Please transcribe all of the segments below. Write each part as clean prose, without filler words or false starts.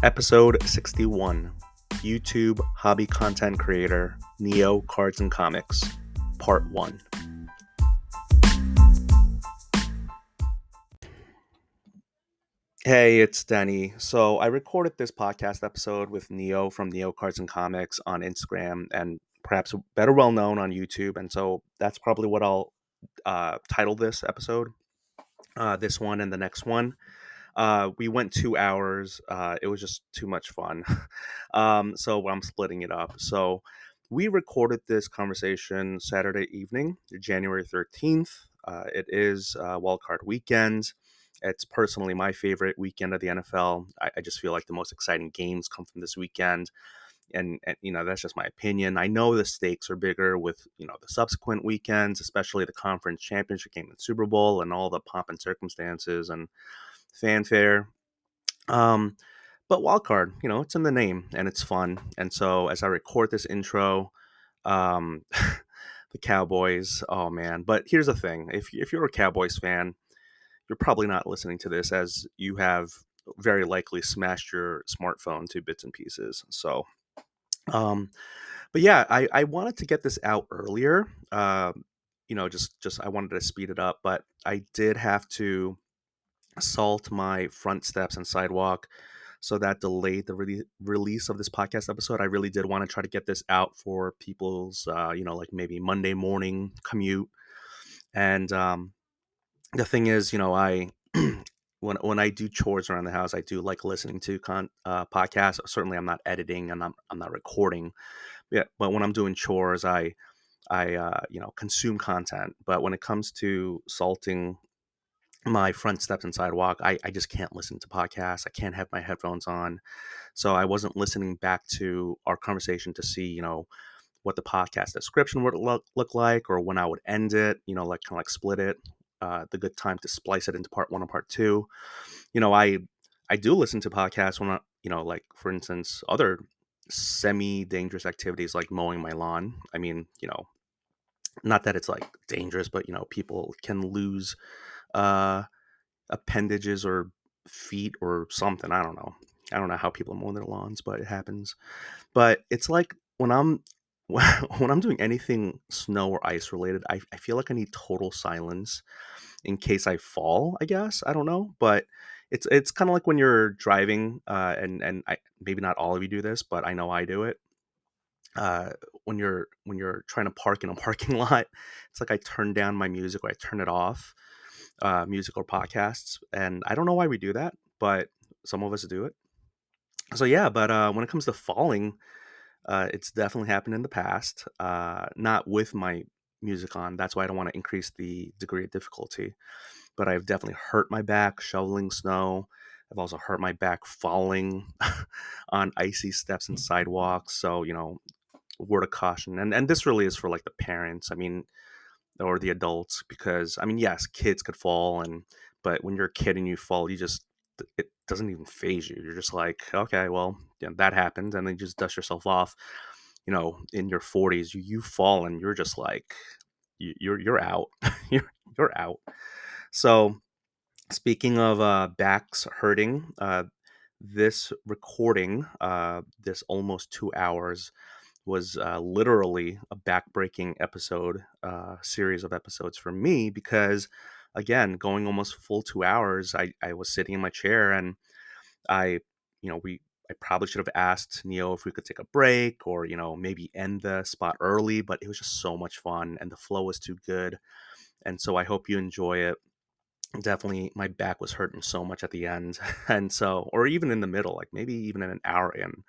Episode 61, YouTube Hobby Content Creator, Neo Cards and Comics, Part 1. Hey, it's Denny. So I recorded this podcast episode with Neo from Neo Cards and Comics on Instagram and perhaps better well known on YouTube. And so that's probably what I'll title this episode, this one and the next one. We went 2 hours. It was just too much fun. So I'm splitting it up. So we recorded this conversation Saturday evening, January 13th. It is wildcard weekend. It's personally my favorite weekend of the NFL. I just feel like the most exciting games come from this weekend. And that's just my opinion. I know the stakes are bigger with the subsequent weekends, especially the conference championship game and Super Bowl and all the pomp and circumstances and fanfare. Um, but wildcard, it's in the name and it's fun. And so as I record this intro, um, the Cowboys, oh man. But here's the thing: if you're a Cowboys fan, you're probably not listening to this as you have very likely smashed your smartphone to bits and pieces. So, um, but yeah, I wanted to get this out earlier. Just I wanted to speed it up, but I did have to salt my front steps and sidewalk, so that delayed the release of this podcast episode. I really did want to try to get this out for people's like maybe Monday morning commute. And the thing is, I when I do chores around the house, I do like listening to podcasts. Certainly I'm not editing and I'm not recording. Yeah, but when I'm doing chores, I consume content. But when it comes to salting my front steps and sidewalk, I just can't listen to podcasts. I can't have my headphones on. So I wasn't listening back to our conversation to see, what the podcast description would look like, or when I would end it, like kind of like split it, the good time to splice it into part one and part two. I do listen to podcasts when like for instance, other semi-dangerous activities like mowing my lawn. I mean, not that it's like dangerous, but people can lose uh appendages or feet or something. I don't know. I don't know how people mow their lawns, but it happens. But it's like when I'm when I'm doing anything snow or ice related, I feel like I need total silence in case I fall, I guess. I don't know. But it's kind of like when you're driving, and maybe not all of you do this, but I know I do it. Uh, when you're trying to park in a parking lot, it's like I turn down my music or I turn it off, music or podcasts. And I don't know why we do that, but some of us do it. So yeah, but when it comes to falling, it's definitely happened in the past. Not with my music on. That's why I don't want to increase the degree of difficulty. But I've definitely hurt my back shoveling snow. I've also hurt my back falling on icy steps and sidewalks. So word of caution. And this really is for like the parents. I mean, or the adults, because I mean, yes, kids could fall, but when you're a kid and you fall, it doesn't even phase you. You're just like, okay, well, yeah, that happened, and then you just dust yourself off. In your 40s, you fall and you're just like, you're out. You're out. So speaking of backs hurting, this recording, this almost 2 hours, was literally a backbreaking episode, series of episodes for me, because again, going almost full 2 hours, I was sitting in my chair, and I, I probably should have asked Neo if we could take a break, or maybe end the spot early, but it was just so much fun and the flow was too good. And so I hope you enjoy it. Definitely my back was hurting so much at the end. And so, or even in the middle, like maybe even in an hour in,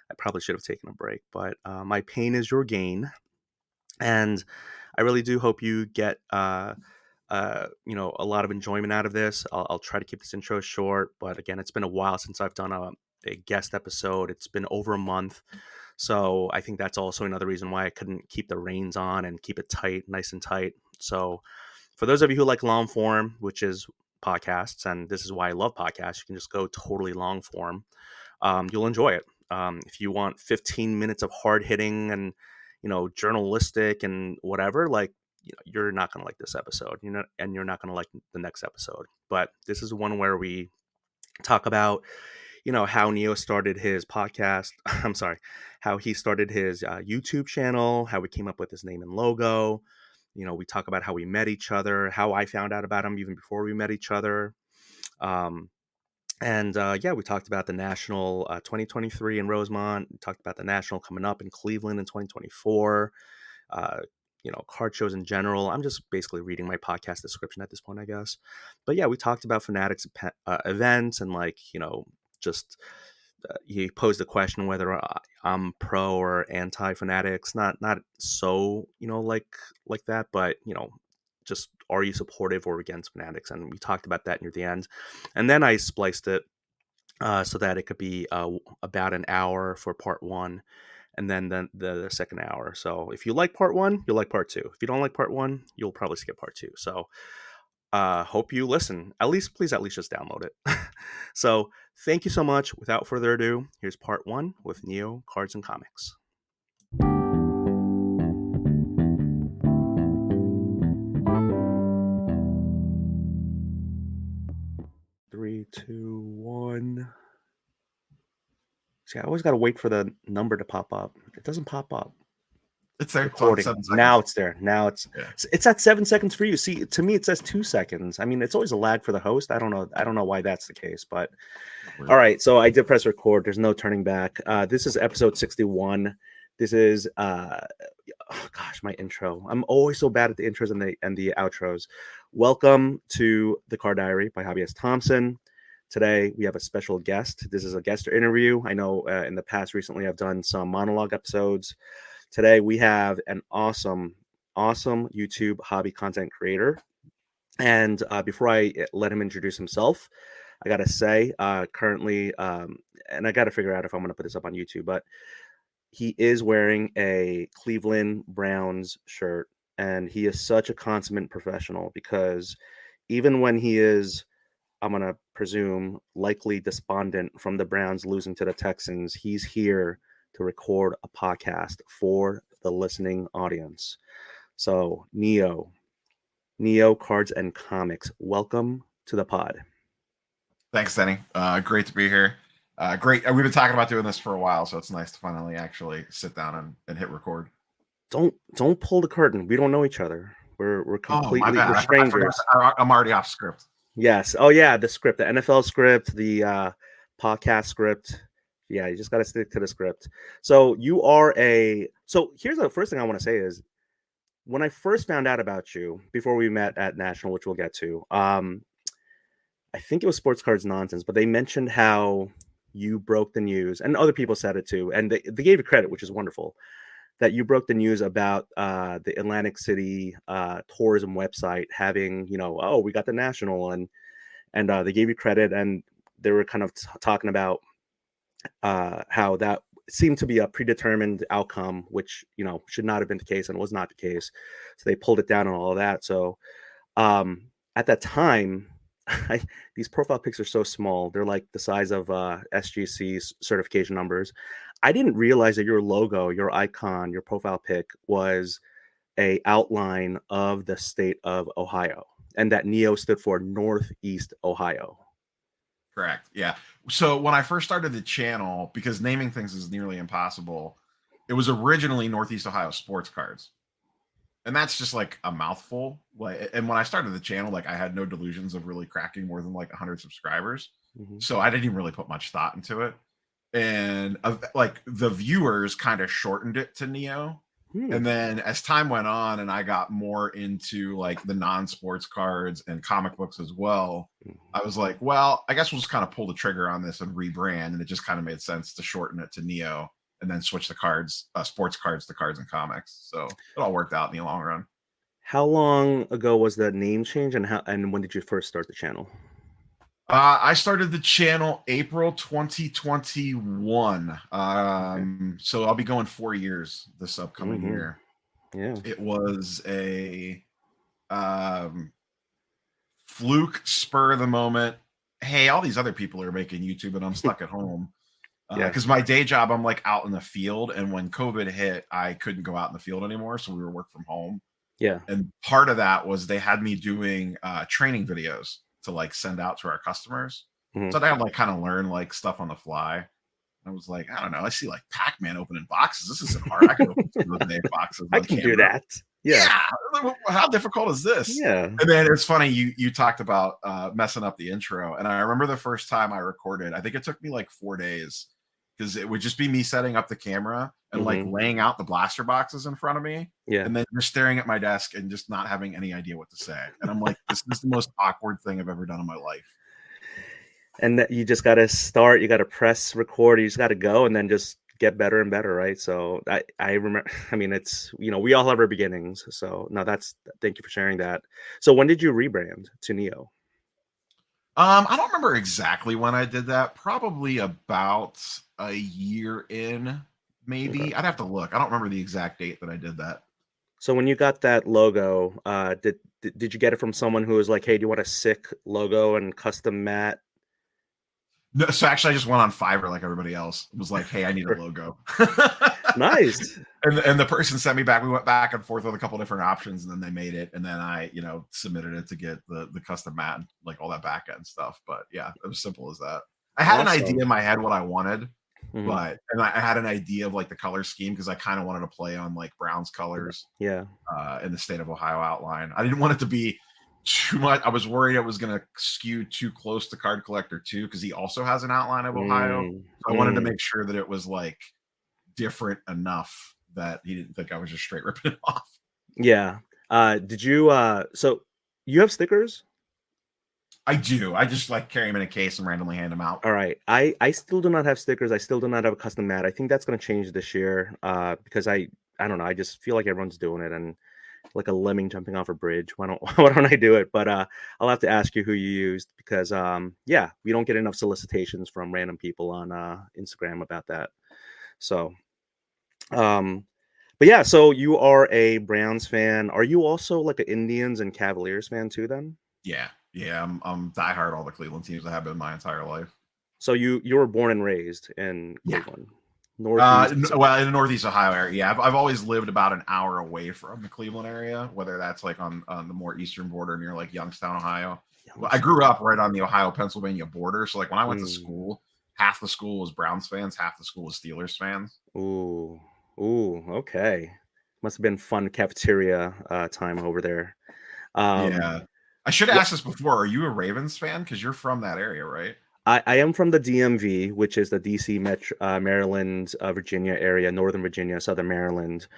I probably should have taken a break. But my pain is your gain, and I really do hope you get a lot of enjoyment out of this. I'll try to keep this intro short, but again, it's been a while since I've done a guest episode. It's been over a month, so I think that's also another reason why I couldn't keep the reins on and keep it tight, nice and tight. So for those of you who like long form, which is podcasts, and this is why I love podcasts, you can just go totally long form. You'll enjoy it. If you want 15 minutes of hard hitting and journalistic and whatever, like you're not going to like this episode. And you're not going to like the next episode. But this is one where we talk about how Neo started his podcast. I'm sorry, how he started his YouTube channel, how we came up with his name and logo. We talk about how we met each other, how I found out about him even before we met each other. Um, and yeah, we talked about the National 2023 in Rosemont. We talked about the National coming up in Cleveland in 2024. Uh, card shows in general. I'm just basically reading my podcast description at this point, I guess. But yeah, we talked about Fanatics events and just he posed the question whether I'm pro or anti Fanatics. Not so like that, but just are you supportive or against Fanatics? And we talked about that near the end, and then I spliced it so that it could be about an hour for part one, and then the second hour. So if you like part one, you'll like part two. If you don't like part one, you'll probably skip part two. So hope you listen. Please at least just download it. So thank you so much. Without further ado, here's part one with Neo Cards and Comics. 3, 2, 1. See, I always got to wait for the number to pop up. It doesn't pop up. It's there. Recording. It's now it's there. Now it's at 7 seconds for you. See, to me, it says 2 seconds. I mean, it's always a lag for the host. I don't know why that's the case, but weird. All right. So I did press record. There's no turning back. This is episode 61. This is my intro. I'm always so bad at the intros and the outros. Welcome to the Card Diary by Hobbyist Thompson. Today we have a special guest. This is a guest interview. I know in the past recently I've done some monologue episodes. Today we have an awesome YouTube hobby content creator. And before I let him introduce himself, I got to say currently, and I got to figure out if I'm going to put this up on YouTube, but he is wearing a Cleveland Browns shirt, and he is such a consummate professional because even when he is, I'm going to presume, likely despondent from the Browns losing to the Texans, he's here to record a podcast for the listening audience. So, Neo Cards and Comics, welcome to the pod. Thanks, Denny. Great to be here. Great. We've been talking about doing this for a while, so it's nice to finally actually sit down and hit record. Don't pull the curtain. We don't know each other. We're completely we're strangers. I'm already off script. Yes. Oh yeah, the script, the NFL script, the podcast script. Yeah, you just got to stick to the script. So here's the first thing I want to say is when I first found out about you before we met at National, which we'll get to, I think it was Sports Cards Nonsense, but they mentioned how you broke the news, and other people said it too, and they gave you credit, which is wonderful, that you broke the news about the Atlantic City tourism website having, we got the National, and they gave you credit, and they were kind of talking about how that seemed to be a predetermined outcome, which should not have been the case and was not the case. So they pulled it down and all of that. So at that time, these profile pics are so small. They're like the size of SGC's certification numbers. I didn't realize that your logo, your icon, your profile pic was a outline of the state of Ohio, and that Neo stood for Northeast Ohio. Correct. Yeah. So when I first started the channel, because naming things is nearly impossible, it was originally Northeast Ohio Sports Cards. And that's just like a mouthful. And when I started the channel, I had no delusions of really cracking more than 100 subscribers. Mm-hmm. So I didn't even really put much thought into it. And the viewers kind of shortened it to Neo. And then as time went on and I got more into the non-sports cards and comic books as well, I was like, well, I guess we'll just kind of pull the trigger on this and rebrand. And it just kind of made sense to shorten it to Neo and then switch the cards, sports cards to cards and comics. So it all worked out in the long run. How long ago was the name change, and when did you first start the channel? I started the channel April 2021. So I'll be going 4 years this upcoming year. Yeah. It was a fluke, spur of the moment. Hey, all these other people are making YouTube and I'm stuck at home. Because my day job, I'm out in the field. And when COVID hit, I couldn't go out in the field anymore. So we were work from home. Yeah. And part of that was they had me doing training videos to send out to our customers. So I had to like kind of learn like stuff on the fly. I was like, I don't know. I see like Pac-Man opening boxes. This isn't hard. I can open some of those boxes I on can do camera. that. Yeah. How difficult is this? Yeah. And then it's funny, you talked about messing up the intro. And I remember the first time I recorded, I think it took me like 4 days because it would just be me setting up the camera and like laying out the blaster boxes in front of me. Yeah. And then just staring at my desk and just not having any idea what to say. And I'm like, this is the most awkward thing I've ever done in my life. And that you just got to start, you got to press record, you just got to go and then just get better and better. Right. So I remember, I mean, it's, we all have our beginnings. So no, thank you for sharing that. So when did you rebrand to Neo? I don't remember exactly when I did that. Probably about a year in, maybe. Okay. I'd have to look. I don't remember the exact date that I did that. So when you got that logo, did you get it from someone who was like, hey, do you want a sick logo and custom mat? No, so actually, I just went on Fiverr like everybody else. It was like, hey, I need a logo. Nice. And the person sent me back. We went back and forth with a couple different options, and then they made it. And then I, submitted it to get the custom mat and like all that back end stuff. But yeah, it was simple as that. I had an idea in my head what I wanted, and I had an idea of like the color scheme because I kind of wanted to play on like Brown's colors. Yeah. In the state of Ohio outline. I didn't want it to be too much. I was worried it was going to skew too close to Card Collector 2 because he also has an outline of Ohio. So I wanted to make sure that it was like different enough that he didn't think I was just straight ripping it off. Yeah. Did you so you have stickers? I do. I just like carry them in a case and randomly hand them out. All right. I still do not have stickers. I still do not have a custom mat. I think that's going to change this year because I don't know. I just feel like everyone's doing it and like a lemming jumping off a bridge. Why don't I do it? But I'll have to ask you who you used because we don't get enough solicitations from random people on Instagram about that. So but yeah, so you are a Browns fan. Are you also like an Indians and Cavaliers fan too then? Yeah. I'm diehard all the Cleveland teams I have been my entire life. So you were born and raised in Cleveland? Northeast, in the Northeast Ohio area. Yeah, I've always lived about an hour away from the Cleveland area, whether that's like on the more eastern border near like Youngstown, Ohio. Well, I grew up right on the Ohio-Pennsylvania border, so like when I went to school, half the school was Browns fans, half the school was Steelers fans. Ooh, okay. Must have been fun cafeteria time over there. Yeah, I should have asked this before. Are you a Ravens fan? Because you're from that area, right? I am from the DMV, which is the DC, Maryland, Virginia area, Northern Virginia, Southern Maryland.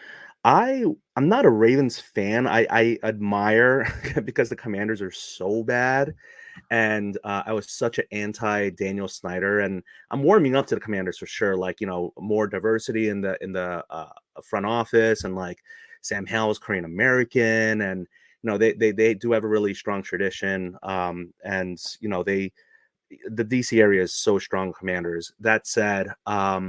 I'm not a Ravens fan. I admire because the Commanders are so bad, and I was such an anti-Daniel Snyder, and I'm warming up to the Commanders for sure. Like more diversity in the front office, and like Sam Howell is Korean American, and they do have a really strong tradition, and the DC area is so strong Commanders. That said, I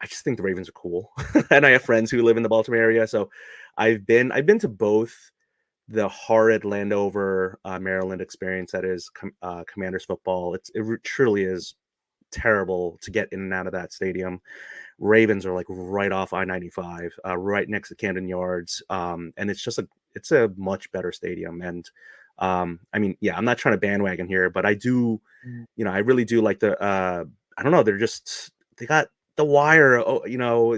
just think the Ravens are cool. And I have friends who live in the Baltimore area. So I've been to both the horrid Landover, Maryland experience that is Commanders football. It truly is terrible to get in and out of that stadium. Ravens are like right off I-95, right next to Camden Yards. And it's a much better stadium. And I mean, yeah, I'm not trying to bandwagon here, but I do, I really do like the, I don't know, they got the wire,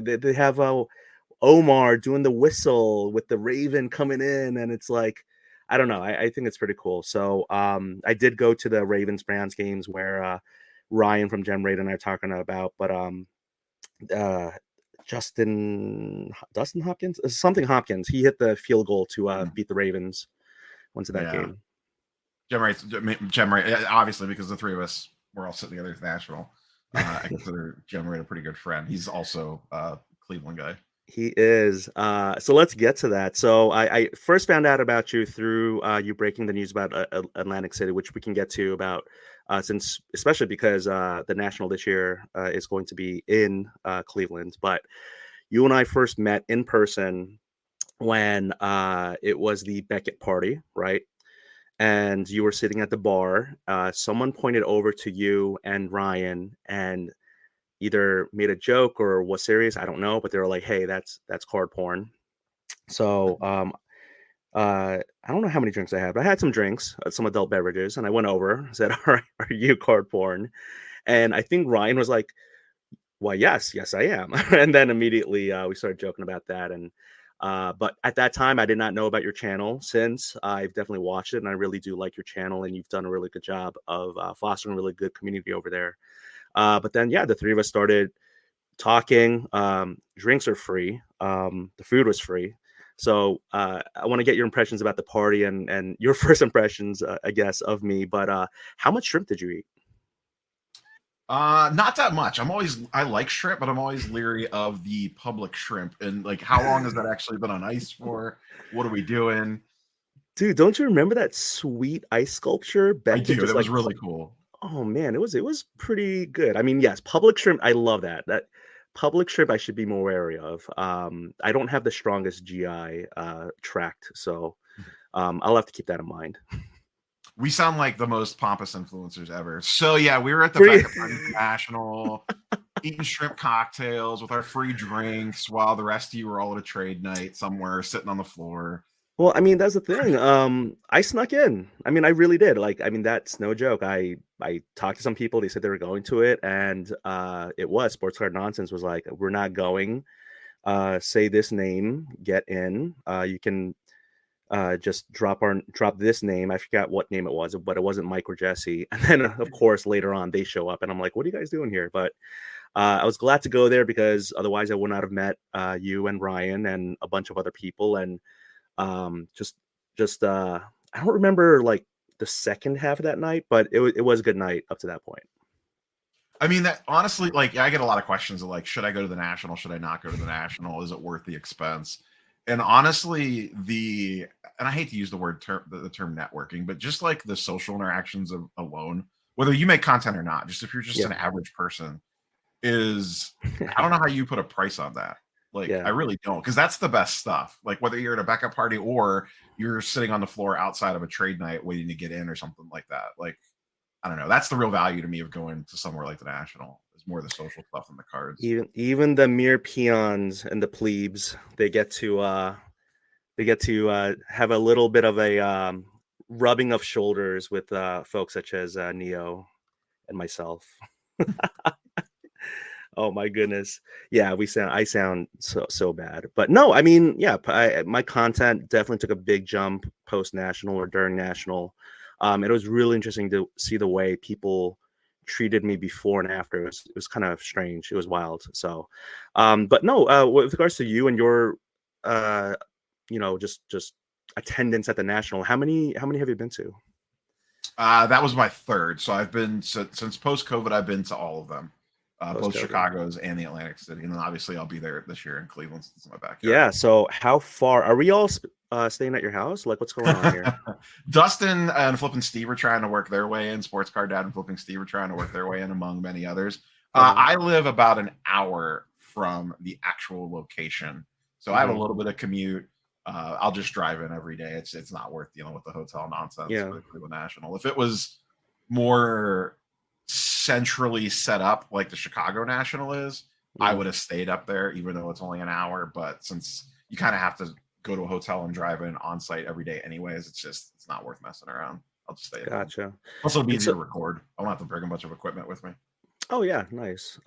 they have Omar doing the whistle with the Raven coming in, and it's like, I don't know, I think it's pretty cool. So I did go to the Ravens Browns games where Ryan from Gem Raid and I are talking about, but Dustin Hopkins, something Hopkins, he hit the field goal to beat the Ravens. Went to that game. Gem Raid, obviously, because the three of us were all sitting together at Nashville. I consider Gem Raid a pretty good friend. He's also a Cleveland guy. He is. So let's get to that. So I first found out about you through you breaking the news about Atlantic City, which we can get to about since, especially because the National this year is going to be in Cleveland. But you and I first met in person when it was the Beckett party, right? And you were sitting at the bar. Someone pointed over to you and Ryan and either made a joke or was serious. I don't know, but they were like, "Hey, that's card porn." So I I don't know how many drinks I had, but I had some drinks, some adult beverages, and I went over, said, "All right, are you card porn?" And I think Ryan was like, "Why, yes, I am." And then immediately we started joking about that. And but at that time, I did not know about your channel. Since I've definitely watched it, and I really do like your channel, and you've done a really good job of fostering a really good community over there. But then, yeah, the three of us started talking. Drinks are free. The food was free. So I want to get your impressions about the party and your first impressions, I guess, of me. But how much shrimp did you eat? Not that much. I like shrimp, but I'm always leery of the public shrimp. And like, how long has that actually been on ice for? What are we doing? Dude, don't you remember that sweet ice sculpture? I Benton do. just That was like, really cool. oh man, it was pretty good. I mean, yes, public shrimp, I love that. That public shrimp I should be more wary of. I don't have the strongest GI tract, so I'll have to keep that in mind. We sound like the most pompous influencers ever. So yeah, we were at the Free. Becca Party National, eating shrimp cocktails with our free drinks, while the rest of you were all at a trade night somewhere, sitting on the floor. Well, I mean, that's the thing. I snuck in. I mean, I really did. Like, I mean, that's no joke. I talked to some people. They said they were going to it, and it was Sports Card Nonsense was like, we're not going. Say this name, get in. You can just drop this name. I forgot what name it was, but it wasn't Mike or Jesse. And then, of course, later on they show up, and I'm like, what are you guys doing here? But I was glad to go there because otherwise I would not have met you and Ryan and a bunch of other people. And just I don't remember like the second half of that night, but it was a good night up to that point. I mean, that honestly, like, I get a lot of questions of like, should I go to the National? Should I not go to the National? Is it worth the expense? And honestly, and I hate to use the term networking, but just like the social interactions alone, whether you make content or not, just if you're just an average person, I don't know how you put a price on that. Like, I really don't, because that's the best stuff. Like, whether you're at a backup party or you're sitting on the floor outside of a trade night waiting to get in or something like that. Like, I don't know. That's the real value to me of going to somewhere like the National. Is more the social stuff than the cards. Even the mere peons and the plebes, they get to have a little bit of a rubbing of shoulders with folks such as Neo and myself. Oh my goodness. Yeah, I sound so bad. But no, I mean, yeah, my content definitely took a big jump post National or during National. It was really interesting to see the way people treated me before and after. It was kind of strange. It was wild. So but no, with regards to you and your just attendance at the National, how many have you been to? That was my third. So I've been since post COVID, I've been to all of them. Both Chicago's and the Atlantic City, and then obviously I'll be there this year in Cleveland since it's my backyard. Yeah. So how far are we all staying at your house? Like, what's going on here? Dustin and Flipping Steve are trying to work their way in. Sports Card Dad and Flipping Steve are trying to work their way in, among many others. I live about an hour from the actual location, so I have a little bit of commute. I'll just drive in every day. It's not worth dealing with the hotel nonsense for the Cleveland National. If it was more centrally set up like the Chicago National is, I would have stayed up there, even though it's only an hour. But since you kind of have to go to a hotel and drive in on site every day anyways, it's not worth messing around. I'll just stay. Gotcha. Also, it'll be easier to record. I won't have to bring a bunch of equipment with me. Oh yeah, nice.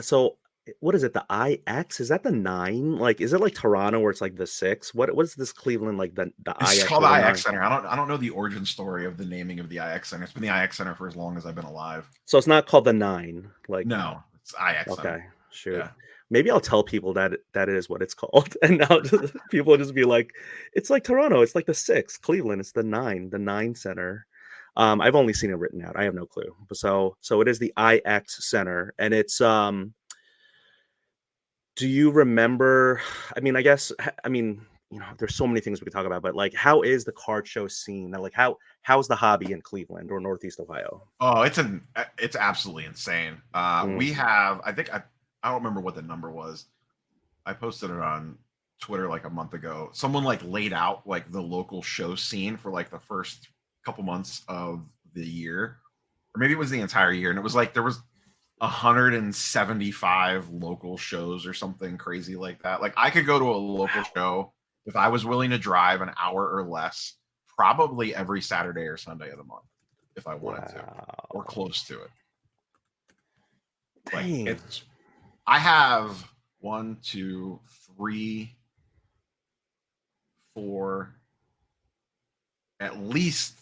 So what is it? The IX? Is that the 9? Like, is it like Toronto where it's like the 6? What's this Cleveland like the it's IX? Called the IX Center. I don't know the origin story of the naming of the IX Center. It's been the IX Center for as long as I've been alive. So it's not called the 9. Like, no, it's IX okay, Center. Sure. Yeah. Maybe I'll tell people that it is what it's called, and now people will just be like, it's like Toronto. It's like the 6. Cleveland. It's the 9 Center. I've only seen it written out. I have no clue. But so it is the IX Center, and it's do you remember? I mean, there's so many things we could talk about, but like, how is the card show scene? Like, how's the hobby in Cleveland or Northeast Ohio? Oh, it's absolutely insane. We have, I don't remember what the number was. I posted it on Twitter like a month ago. Someone like laid out like the local show scene for like the first couple months of the year, or maybe it was the entire year, and it was like there was 175 local shows or something crazy like that. Like, I could go to a local show if I was willing to drive an hour or less probably every Saturday or Sunday of the month if I wanted to, or Wow. close to it. Like Dang. I have 1, 2, 3, 4, at least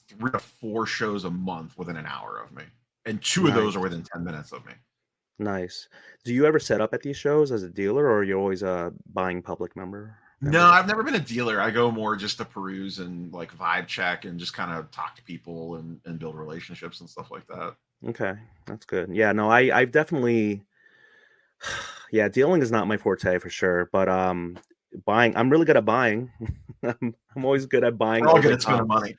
3 to 4 shows a month within an hour of me, and 2 of those are Nice. within 10 minutes of me. Nice. Do you ever set up at these shows as a dealer, or are you always a buying public member? No, I've never been a dealer. I go more just to peruse and like vibe check and just kind of talk to people and build relationships and stuff like that. Okay, that's good. Yeah, no, I've definitely, yeah, dealing is not my forte for sure, but buying, I'm really good at buying. I'm always good at buying We're all over good the at spending top. money.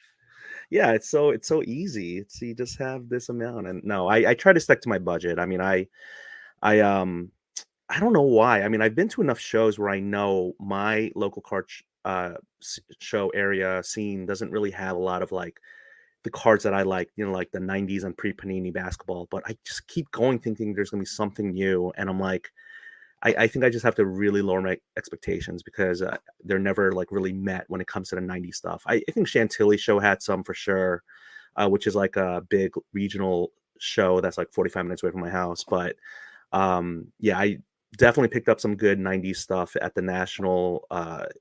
Yeah, it's so easy. It's you just have this amount, and no, I try to stick to my budget. I mean, I I don't know why. I mean, I've been to enough shows where I know my local show area scene doesn't really have a lot of like the cards that I like, you know, like the 90s and pre-Panini basketball, but I just keep going thinking there's gonna be something new. And I'm like, I think I just have to really lower my expectations because they're never like really met when it comes to the 90s stuff. I think Chantilly show had some for sure, which is like a big regional show that's like 45 minutes away from my house. But yeah, I definitely picked up some good 90s stuff at the National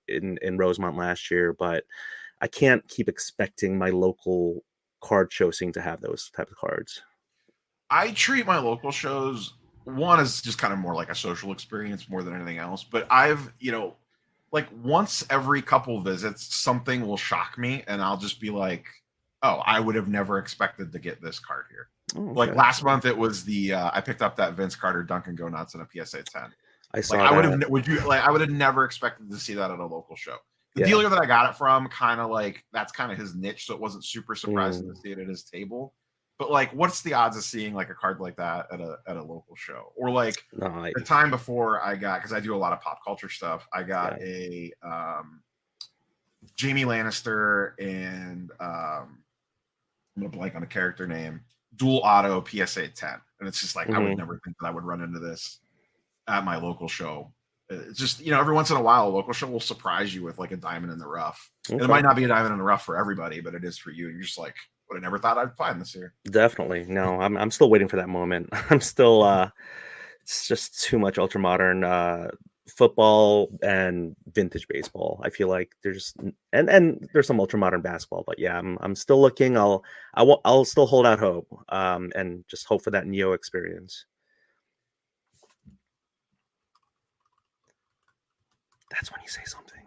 in Rosemont last year, but I can't keep expecting my local card show scene to have those type of cards. I treat my local shows, one is just kind of more like a social experience more than anything else. But I've, like once every couple visits, something will shock me and I'll just be like, oh, I would have never expected to get this card here. Oh, Like okay. last month, it was I picked up that Vince Carter Duncan Go Nuts in a PSA 10. I Like saw I would that. have, I would have never expected to see that at a local show. The Yeah. dealer that I got it from, kind of like that's kind of his niche, so it wasn't super surprising to Mm, see it at his table. But like, what's the odds of seeing like a card like that at a local show? Or like no, the time before I got, because I do a lot of pop culture stuff, I got yeah. a Jamie Lannister and I'm gonna blank on the character name, dual auto PSA 10, and it's just like I would Hmm. never think that I would run into this at my local show. It's just, every once in a while, a local show will surprise you with like a diamond in the rough. And it Okay. might not be a diamond in the rough for everybody, but it is for you. And you're just like, would have never thought I'd find this here. Definitely. No, I'm still waiting for that moment. I'm still it's just too much ultra modern football and vintage baseball. I feel like there's and there's some ultra modern basketball, but yeah, I'm still looking. I'll still hold out hope and just hope for that Neo experience. That's when you say something.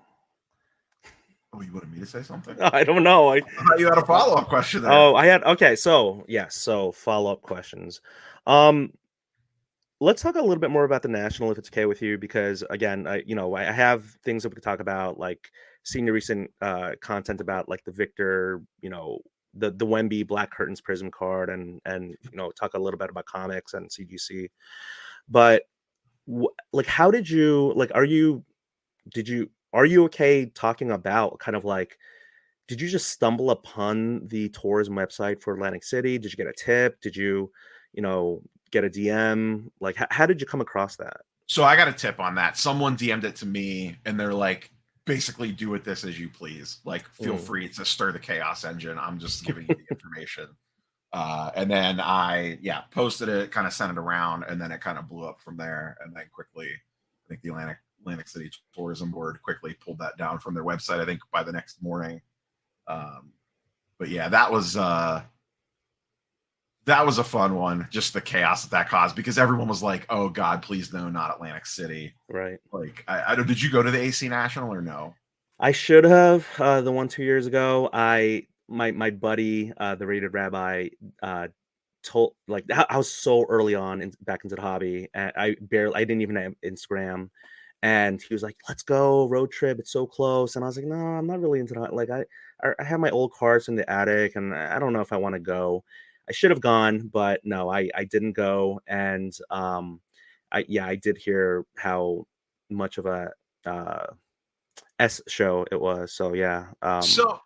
Oh, you wanted me to say something? I don't know. I thought you had a follow-up question there. Oh, I had okay. So yes, so follow-up questions. Um, let's talk a little bit more about the national, if it's okay with you, because again, I have things that we could talk about, like seeing the recent content about like the Victor, the Wemby Black Curtains Prism card, and talk a little bit about comics and CGC. But like, how did you like? Are you okay talking about kind of like? Did you just stumble upon the tourism website for Atlantic City? Did you get a tip? Did you, get a DM? Like, how did you come across that? So I got a tip on that. Someone DM'd it to me and they're like, basically do with this as you please. Like, feel Mm, free to stir the chaos engine. I'm just giving you the information. And then I posted it, kind of sent it around, and then it kind of blew up from there. And then quickly, I think the Atlantic City Tourism Board quickly pulled that down from their website, I think by the next morning. But yeah, that was a fun one. Just the chaos that caused, because everyone was like, "Oh God, please no, not Atlantic City." right. Like, I don't. Did you go to the AC National or no? I should have the one 2 years ago. My buddy, the rated rabbi, told like I was so early on back into the hobby, and I didn't even have Instagram, and he was like, "Let's go road trip. It's so close." And I was like, "No, I'm not really into that. Like I have my old cards in the attic, and I don't know if I want to go. I should have gone, but no, I didn't go. And I did hear how much of a S show it was. So yeah, So,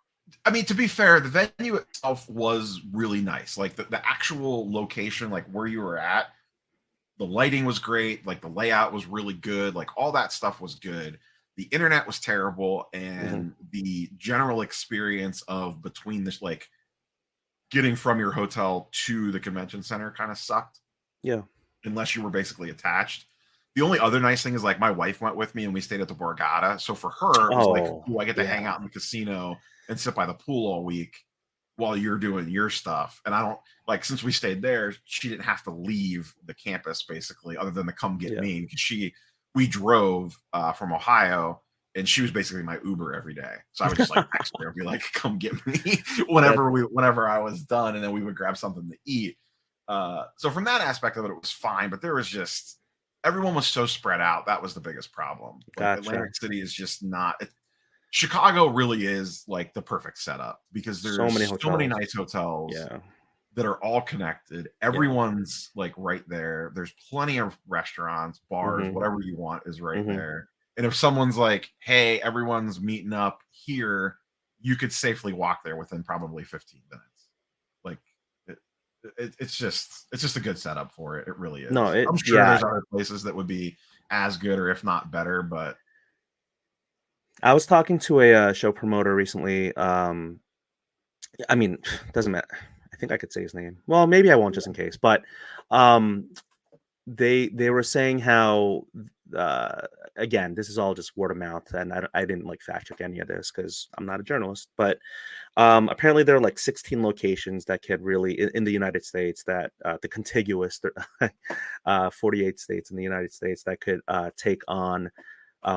I mean, to be fair, the venue itself was really nice. Like the actual location, like where you were at, the lighting was great. Like the layout was really good. Like all that stuff was good. the internet was terrible, and the general experience of between this, like, getting from your hotel to the convention center kind of sucked. Yeah. Unless you were basically attached. The only other nice thing is, like, my wife went with me and we stayed at the Borgata. So for her, it was like, oh, I get to hang out in the casino and sit by the pool all week while you're doing your stuff. And I don't, like, since we stayed there, she didn't have to leave the campus basically, other than to come get me, because we drove from Ohio, and she was basically my Uber every day. So I would just like text her and be like, come get me whenever I was done, and then we would grab something to eat. So from that aspect of it, it was fine, but there was just, everyone was so spread out. That was the biggest problem. Like, Atlantic City is just not. Chicago really is like the perfect setup, because there's so many nice hotels that are all connected. Everyone's like right there. There's plenty of restaurants, bars, whatever you want is right there. And if someone's like, hey, everyone's meeting up here, you could safely walk there within probably 15 minutes. Like, it's just a good setup for it. It really is. I'm sure there's other places that would be as good, or if not better, but I was talking to a show promoter recently. I mean, doesn't matter. I think I could say his name. Well, maybe I won't, just in case. But they were saying how, again, this is all just word of mouth, and I didn't like fact check any of this because I'm not a journalist. But apparently there are like 16 locations that could really in the United States, that the contiguous 48 states in the United States, that could take on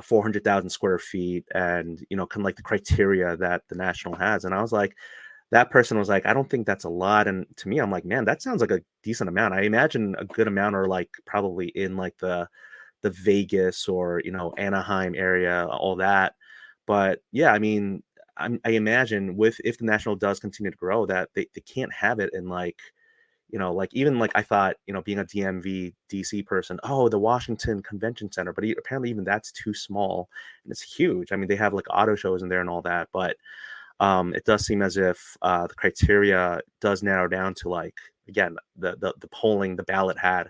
400,000 square feet, and kind of like the criteria that the National has. And I was like, that person was like, I don't think that's a lot. And to me, I'm like, man, that sounds like a decent amount. I imagine a good amount are like probably in like the Vegas or Anaheim area, all that. But yeah, I mean, I imagine if the National does continue to grow, that they can't have it in like, like even like I thought, being a DMV DC person, oh, the Washington Convention Center, but apparently even that's too small, and it's huge. I mean, they have like auto shows in there and all that, but it does seem as if the criteria does narrow down to, like, again, the polling, the ballot had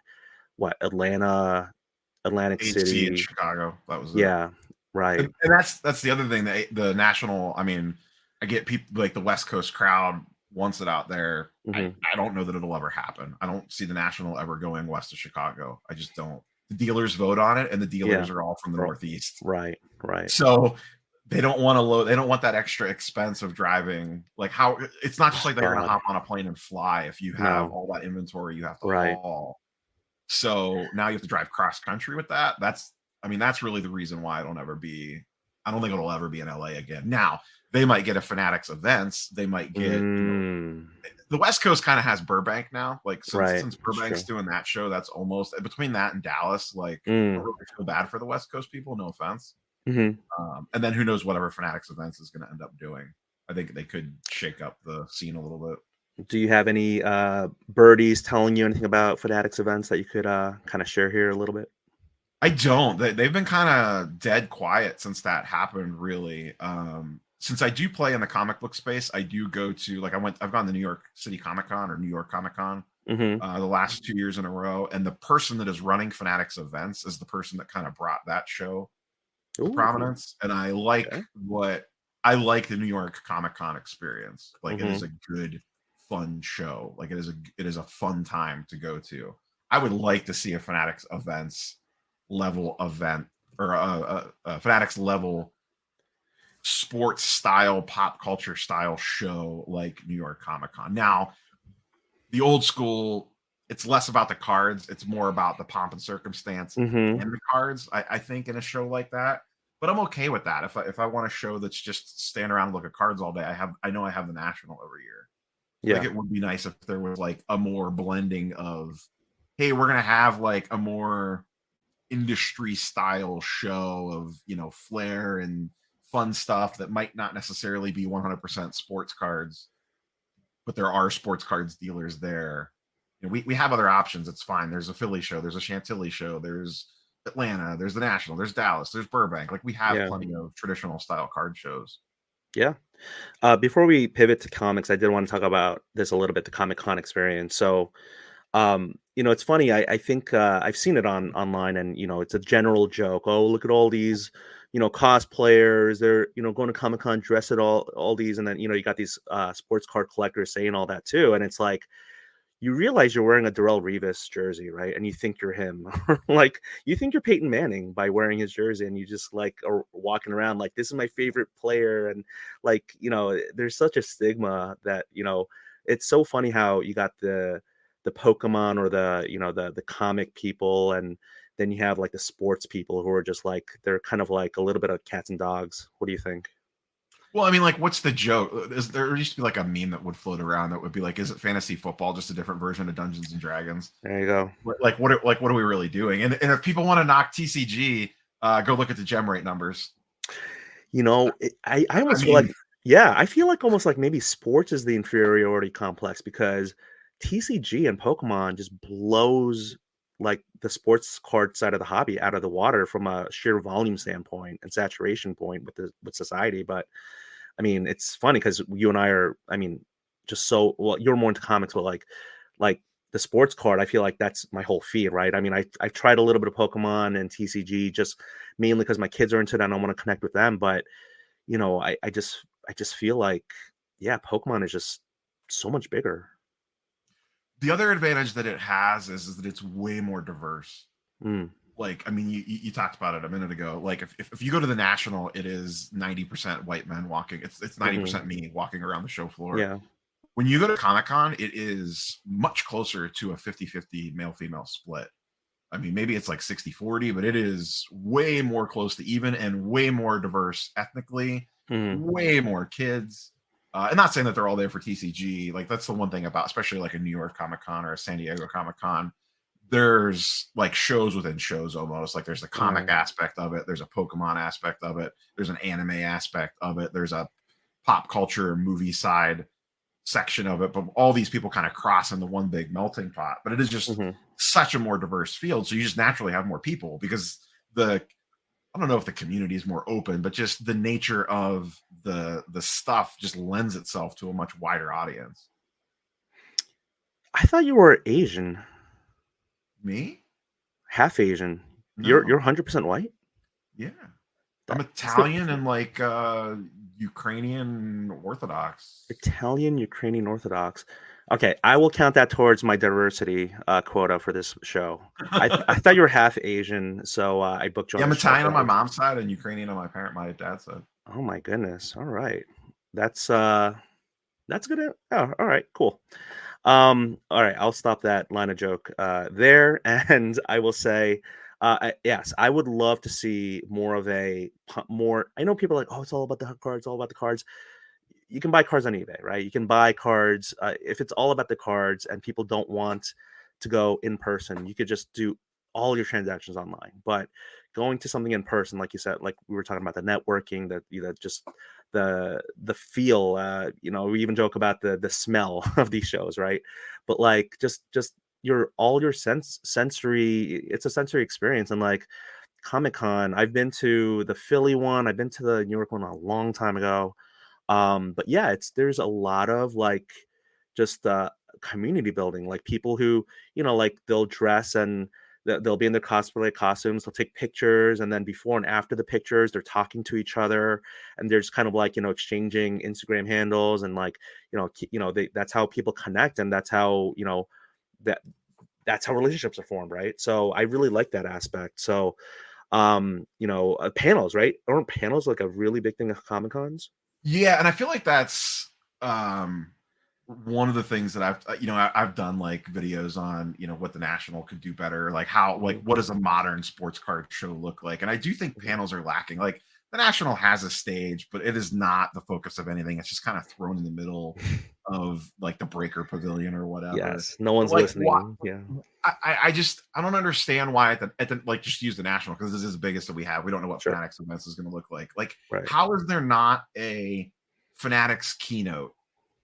what, Atlantic City, and Chicago. That was it. Right. And that's the other thing, that the National. I mean, I get people like the West Coast crowd wants it out there. I don't know that it'll ever happen. I don't see the National ever going west of Chicago. I just don't. The dealers vote on it, and the dealers are all from the Northeast. Right. So they don't want to load. They don't want that extra expense of driving. Like, how it's not just like they're going to hop on a plane and fly if you have all that inventory you have to haul. So now you have to drive cross country with that. That's really the reason why I don't think it'll ever be in LA again. Now, they might get a Fanatics events. They might get, the West Coast kind of has Burbank now. Like, since Burbank's doing that show, that's almost between that and Dallas. Like, I don't really feel bad for the West Coast people. No offense. And then who knows whatever Fanatics events is going to end up doing. I think they could shake up the scene a little bit. Do you have any birdies telling you anything about Fanatics events that you could kind of share here a little bit? I don't. They've been kind of dead quiet since that happened, really. Since I do play in the comic book space, I do go to, like, I've gone to New York City Comic Con or New York Comic Con the last 2 years in a row. And the person that is running Fanatics events is the person that kind of brought that show to prominence. And I like the New York Comic Con experience. Like, it is a good, fun show. Like, it is a fun time to go to. I would like to see a Fanatics events level event, or a Fanatics level sports style, pop culture style show like New York Comic Con. Now, the old school, it's less about the cards, it's more about the pomp and circumstance and the cards, I think, in a show like that. But I'm okay with that. If I want a show that's just stand around and look at cards all day, I know I have the National every year. Yeah. Like, it would be nice if there was like a more blending of, hey, we're gonna have like a more industry style show of flair and fun stuff that might not necessarily be 100% sports cards, but there are sports cards dealers there. We have other options. It's fine. There's a Philly show, there's a Chantilly show, there's Atlanta, there's the National, there's Dallas, there's Burbank. Like, we have plenty of traditional style card shows. Before we pivot to comics, I did want to talk about this a little bit, the Comic Con experience. So It's funny. I think I've seen it online, and it's a general joke. Oh, look at all these, cosplayers. They're going to Comic-Con dressed at all these, and then you got these sports card collectors saying all that too. And it's like you realize you're wearing a Darrell Revis jersey, right? And you think you're him, like you think you're Peyton Manning by wearing his jersey, and you just like are walking around like this is my favorite player, and like there's such a stigma that it's so funny how you got the Pokemon or the comic people, and then you have like the sports people who are just like they're kind of like a little bit of cats and dogs. What do you think? Well, I mean, like, what's the joke? There used to be like a meme that would float around that would be like, "Is it fantasy football, just a different version of Dungeons and Dragons?" There you go. What are we really doing? And if people want to knock TCG, go look at the gem rate numbers. I I almost feel like, mean, yeah, I feel like almost like maybe sports is the inferiority complex because TCG and Pokemon just blows like the sports card side of the hobby out of the water from a sheer volume standpoint and saturation point with society. But I mean, it's funny because you and I are, I mean, just so well, you're more into comics, but like the sports card, I feel like that's my whole feed, right? I mean, I tried a little bit of Pokemon and TCG just mainly because my kids are into it and I want to connect with them. But I just feel like, yeah, Pokemon is just so much bigger. the other advantage that it has is that it's way more diverse. Mm, Like, I mean, you talked about it a minute ago. Like, if you go to the National, it is 90% white men walking. It's hmm 90% me walking around the show floor. Yeah. When you go to Comic-Con, it is much closer to a 50-50 male-female split. I mean, maybe it's like 60-40, but it is way more close to even and way more diverse ethnically, hmm way more kids. And not saying that they're all there for TCG. Like, that's the one thing about, especially like a New York Comic Con or a San Diego Comic Con, there's like shows within shows almost. Like, there's the comic Right. aspect of it, there's a Pokemon aspect of it, there's an anime aspect of it, there's a pop culture movie side section of it, but all these people kind of cross into one big melting pot. But it is just hmm such a more diverse field, so you just naturally have more people because the I don't know if the community is more open, but just the nature of the stuff just lends itself to a much wider audience. I thought you were Asian, Me? half Asian. You're No. 100% white. Yeah. I'm That's the Italian and like Ukrainian Orthodox. Italian Ukrainian Orthodox. Okay, I will count that towards my diversity quota for this show. I thought you were half Asian, so I booked you Yeah, on I'm the show Italian for on that my reason. mom's side and Ukrainian on my dad's side. Oh my goodness! All right, that's that's good. Oh, all right, cool. All right, I'll stop that line of joke there, and I will say, yes, I would love to see more of a more. I know people are like, oh, it's all about the cards, all about the cards. You can buy cards on eBay, right? You can buy cards if it's all about the cards and people don't want to go in person. You could just do all your transactions online. But going to something in person, like you said, like we were talking about the networking, just the feel. We even joke about the smell of these shows, right? But like just your all your sensory. It's a sensory experience, and like Comic Con, I've been to the Philly one, I've been to the New York one a long time ago. But yeah, there's a lot of like just community building, like people who, like they'll dress and they'll be in their cosplay costumes, they'll take pictures, and then before and after the pictures, they're talking to each other, and they're just kind of like, exchanging Instagram handles, and like, that's how people connect, and that's how, that that's how relationships are formed, right? So I really like that aspect. So panels, right? Aren't panels like a really big thing at Comic Cons? Yeah, and I feel like that's um one of the things that I've done like videos on, what the National could do better, like how, like, Mhm, what does a modern sports card show look like? And I do think mhm. panels are lacking. Like, the National has a stage, but it is not the focus of anything. It's just kind of thrown in the middle of like the Breaker Pavilion or whatever. Yes, no But one's like, what listening. Yeah, I don't understand why at the like, just use the National because this is the biggest that we have. We don't know what sure. Fanatics events is going to look like. Like, Right. how is there not a Fanatics keynote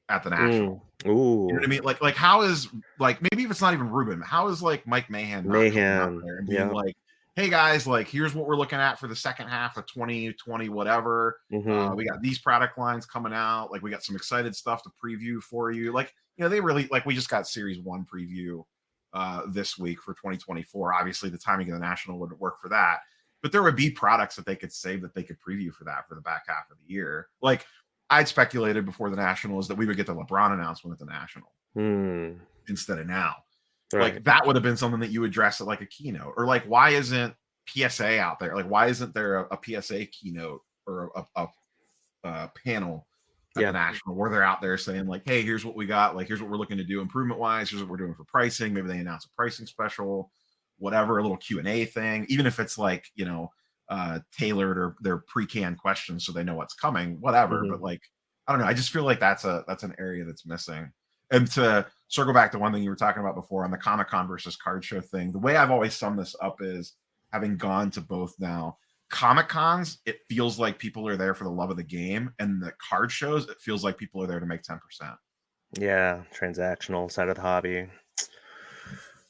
at the Mm. National? You know what I Ooh, mean? Like how is, like, maybe if it's not even Ruben, how is like Mike Mahan not coming out mayhem. there and being Yeah. like, "Hey guys, like, here's what we're looking at for the second half of 2020, whatever. Mhm. We got these product lines coming out. Like, we got some excited stuff to preview for you." Like, they really, like, we just got Series One preview. this week for 2024. Obviously, the timing of the National wouldn't work for that, but there would be products that they could save that they could preview for that for the back half of the year. Like I'd speculated before the Nationals that we would get the LeBron announcement at the National instead of now. Right. Like that would have been something that you address at like a keynote, or like why isn't PSA out there? Like why isn't there a PSA keynote or a panel at the National where they're out there saying like, hey, here's what we got, like here's what we're looking to do improvement wise, here's what we're doing for pricing. Maybe they announce a pricing special, whatever, a little Q&A thing, even if it's like, you know, tailored or their pre-canned questions so they know what's coming, whatever. But like, I don't know, I just feel like that's an area that's missing. And to circle back to one thing you were talking about before on the Comic-Con versus card show thing, the way I've always summed this up is, having gone to both now, Comic-Cons, it feels like people are there for the love of the game, and the card shows, it feels like people are there to make 10%. Yeah, transactional side of the hobby.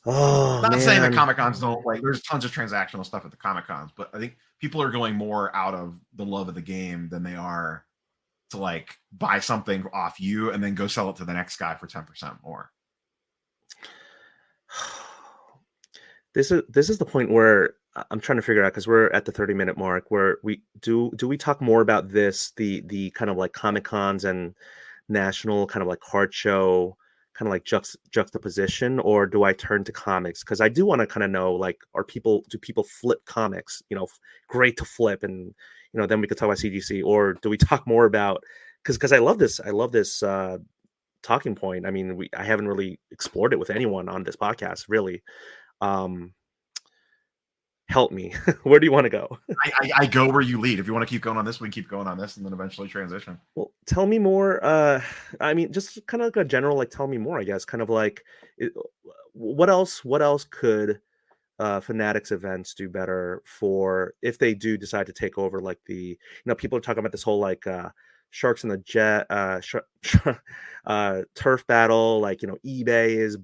Oh, Not man. saying that Comic-Cons don't, like, there's tons of transactional stuff at the Comic-Cons, but I think people are going more out of the love of the game than they are to like buy something off you and then go sell it to the next guy for 10% more. This is the point where I'm trying to figure out, because we're at the 30-minute mark, where we talk more about this, the kind of like Comic-Cons and National kind of like card show kind of like juxtaposition, or do I turn to comics? Because I do want to kind of know, like, do people flip comics, you know, great to flip, and you know, then we could talk about CGC, or do we talk more about, because I love this talking point. I mean, I haven't really explored it with anyone on this podcast, really. Help me. Where do you want to go? I go where you lead. If you want to keep going on this, we can keep going on this and then eventually transition. Well, tell me more. I mean, just kind of like a general, like, tell me more, I guess, kind of like, what else could Fanatics events do better for, if they do decide to take over, like people are talking about this whole like Sharks in the Jet turf battle, like, you know, eBay is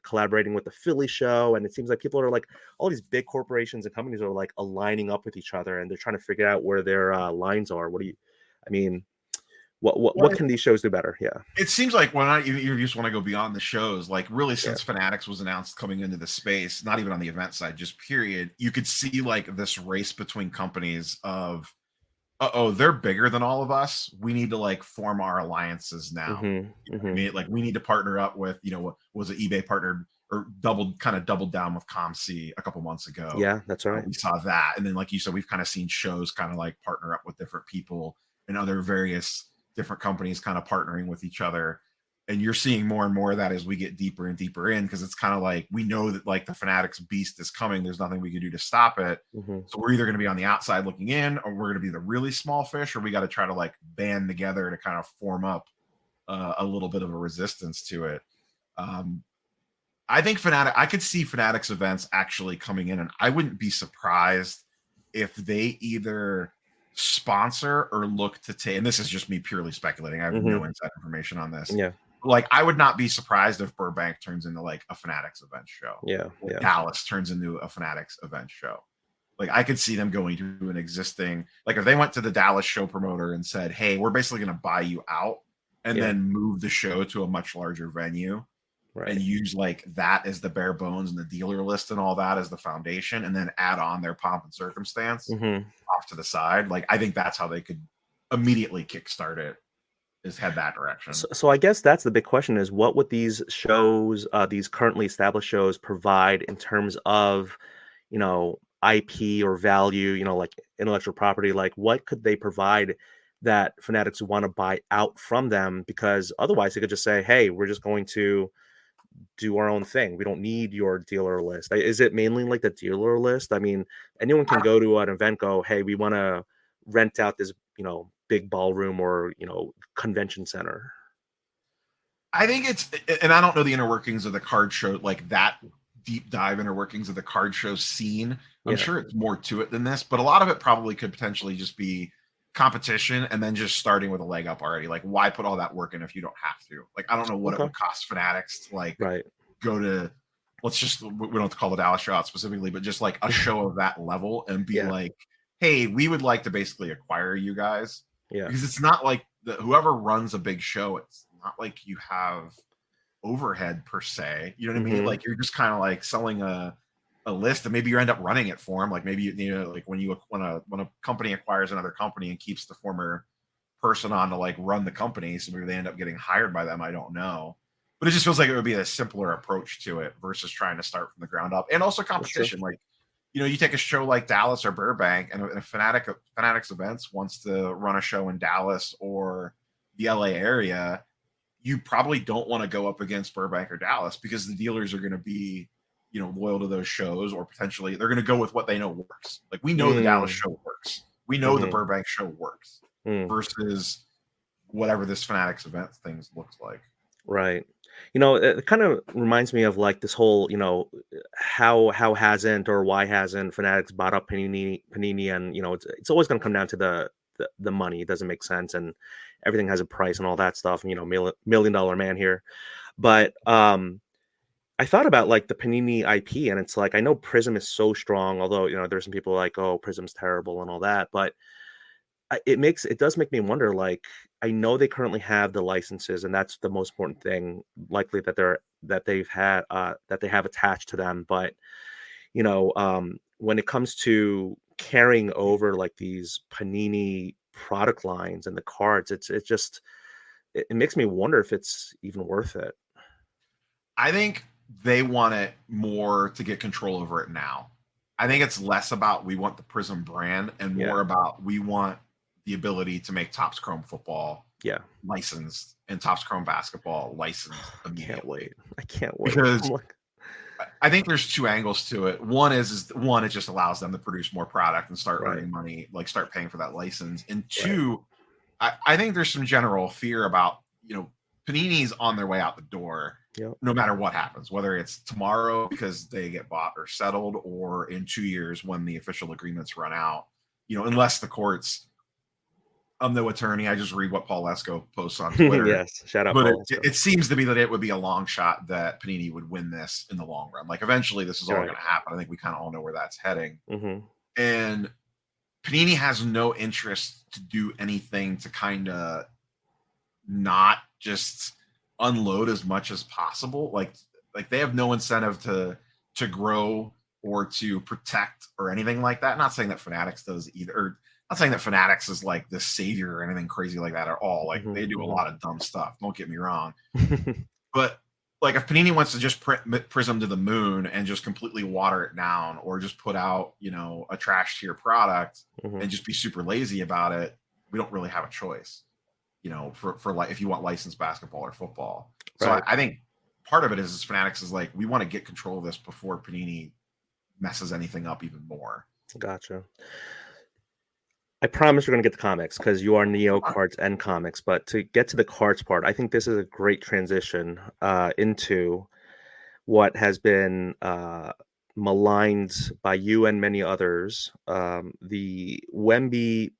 collaborating with the Philly show, and it seems like people are like, all these big corporations and companies are like aligning up with each other, and they're trying to figure out where their lines are. What can these shows do better? Yeah, it seems like when you just want to go beyond the shows, like really since Fanatics was announced coming into the space, not even on the event side, just period, you could see like this race between companies of, they're bigger than all of us, we need to like form our alliances now. You know what I mean? Like we need to partner up with, you know, what was it, eBay partnered or doubled down with ComC a couple months ago. Yeah, that's right. We saw that, and then like you said, we've kind of seen shows kind of like partner up with different people and other various different companies kind of partnering with each other. And you're seeing more and more of that as we get deeper and deeper in, because it's kind of like, we know that like the Fanatics beast is coming, there's nothing we can do to stop it. So we're either going to be on the outside looking in, or we're going to be the really small fish, or we got to try to like band together to kind of form up a little bit of a resistance to it. I think I could see Fanatics events actually coming in, and I wouldn't be surprised if they either sponsor or look to take, and this is just me purely speculating, I have no inside information on this. Yeah, like I would not be surprised if Burbank turns into like a Fanatics event show. Or Dallas turns into a Fanatics event show. Like I could see them going to an existing, like if they went to the Dallas show promoter and said, hey, we're basically going to buy you out, and then move the show to a much larger venue, and use like that as the bare bones and the dealer list and all that as the foundation, and then add on their pomp and circumstance off to the side. Like I think that's how they could immediately kickstart it, is head that direction. So I guess that's the big question, is what would these shows, these currently established shows, provide in terms of, you know, IP or value, you know, like intellectual property? Like what could they provide that Fanatics want to buy out from them? Because otherwise they could just say, hey, we're just going to do our own thing, we don't need your dealer list. Is it mainly like the dealer list? I mean, anyone can go to an event, go, hey, we want to rent out this, you know, big ballroom or, you know, convention center. I think it's, and I don't know the inner workings of the card show, like that deep dive inner workings of the card show scene. I'm sure it's more to it than this, but a lot of it probably could potentially just be competition, and then just starting with a leg up already. Like why put all that work in if you don't have to? Like I don't know what it would cost Fanatics to like go to, we don't have to call the Dallas show out specifically, but just like a show of that level, and be like, hey, we would like to basically acquire you guys. Because it's not like whoever runs a big show, it's not like you have overhead per se. You know what I mean? Mm-hmm. Like you're just kind of like selling a list, and maybe you end up running it for them. Like maybe you know, like when a company acquires another company and keeps the former person on to like run the company, so maybe they end up getting hired by them. I don't know, but it just feels like it would be a simpler approach to it versus trying to start from the ground up, and also competition. Like, you know, you take a show like Dallas or Burbank, and if Fanatics Events wants to run a show in Dallas or the LA area, you probably don't want to go up against Burbank or Dallas because the dealers are going to be, you know, loyal to those shows, or potentially they're going to go with what they know works. Like we know the Dallas show works. We know the Burbank show works versus whatever this Fanatics event things looks like. Right. You know, it kind of reminds me of like this whole, you know, how hasn't or why hasn't Fanatics bought up Panini, and you know, it's always going to come down to the money. It doesn't make sense, and everything has a price and all that stuff. And, you know, million dollar man here, but I thought about like the Panini IP, and it's like I know Prizm is so strong, although you know there's some people like, oh, Prizm's terrible and all that, but it does make me wonder. Like, I know they currently have the licenses, and that's the most important thing, likely that they have attached to them. But you know, when it comes to carrying over like these Panini product lines and the cards, it makes me wonder if it's even worth it. I think they want it more to get control over it now. I think it's less about we want the Prizm brand and more about we want the ability to make Topps Chrome football licensed and Topps Chrome basketball licensed immediately. I can't wait. Because I think there's two angles to it. One is it just allows them to produce more product and start earning money, like start paying for that license. And two, I think there's some general fear about, you know, Panini's on their way out the door no matter what happens, whether it's tomorrow because they get bought or settled, or in 2 years when the official agreements run out, you know, unless the courts. I'm no attorney. I just read what Paul Lesko posts on Twitter. Yes, shout out. But it seems to be that it would be a long shot that Panini would win this in the long run. Like eventually, this is all going to happen. I think we kind of all know where that's heading. And Panini has no interest to do anything to kind of not just unload as much as possible. Like they have no incentive to grow or to protect or anything like that. Not saying that Fanatics does either. Or, not saying that Fanatics is like the savior or anything crazy like that at all. Like they do a lot of dumb stuff. Don't get me wrong. But like if Panini wants to just print Prizm to the moon and just completely water it down, or just put out, you know, a trash tier product and just be super lazy about it, we don't really have a choice, you know, for like if you want licensed basketball or football. So I think part of it is Fanatics is like, we want to get control of this before Panini messes anything up even more. Gotcha. I promise you're going to get the comics because you are Neo cards and comics. But to get to the cards part, I think this is a great transition into what has been maligned by you and many others. The Wemby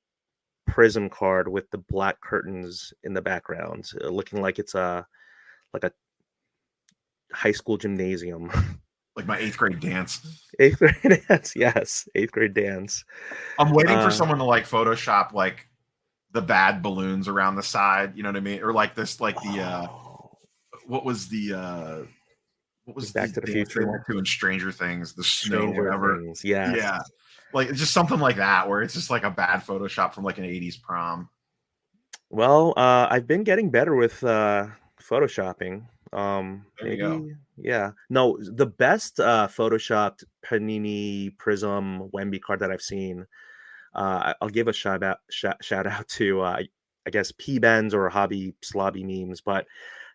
Prizm card with the black curtains in the background, looking like it's like a high school gymnasium. Like my 8th grade dance. 8th grade dance, yes. 8th grade dance. I'm waiting for someone to like Photoshop like the bad balloons around the side, you know what I mean? Or like this, like the what was Back to the Future doing Stranger Things, the snow, whatever. Things, yes. Yeah. Like just something like that, where it's just like a bad Photoshop from like an 80s prom. Well, I've been getting better with Photoshopping. There you go. Yeah. No, the best photoshopped Panini Prizm Wemby card that I've seen. I'll give a shout out to I guess P-Benz or Hobby Slobby Memes, but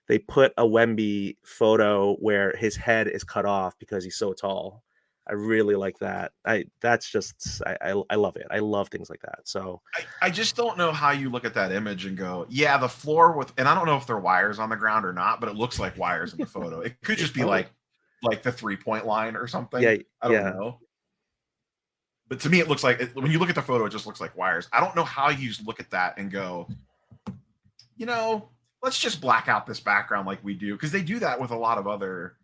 they put a Wemby photo where his head is cut off because he's so tall. I really like that. I love it. I love things like that. So I just don't know how you look at that image and go, yeah, the floor with, and I don't know if there are wires on the ground or not, but it looks like wires in the photo. It could just be like the 3-point line or something. Yeah, I don't know. But to me, it looks like when you look at the photo, it just looks like wires. I don't know how you look at that and go, you know, let's just black out this background like we do, because they do that with a lot of other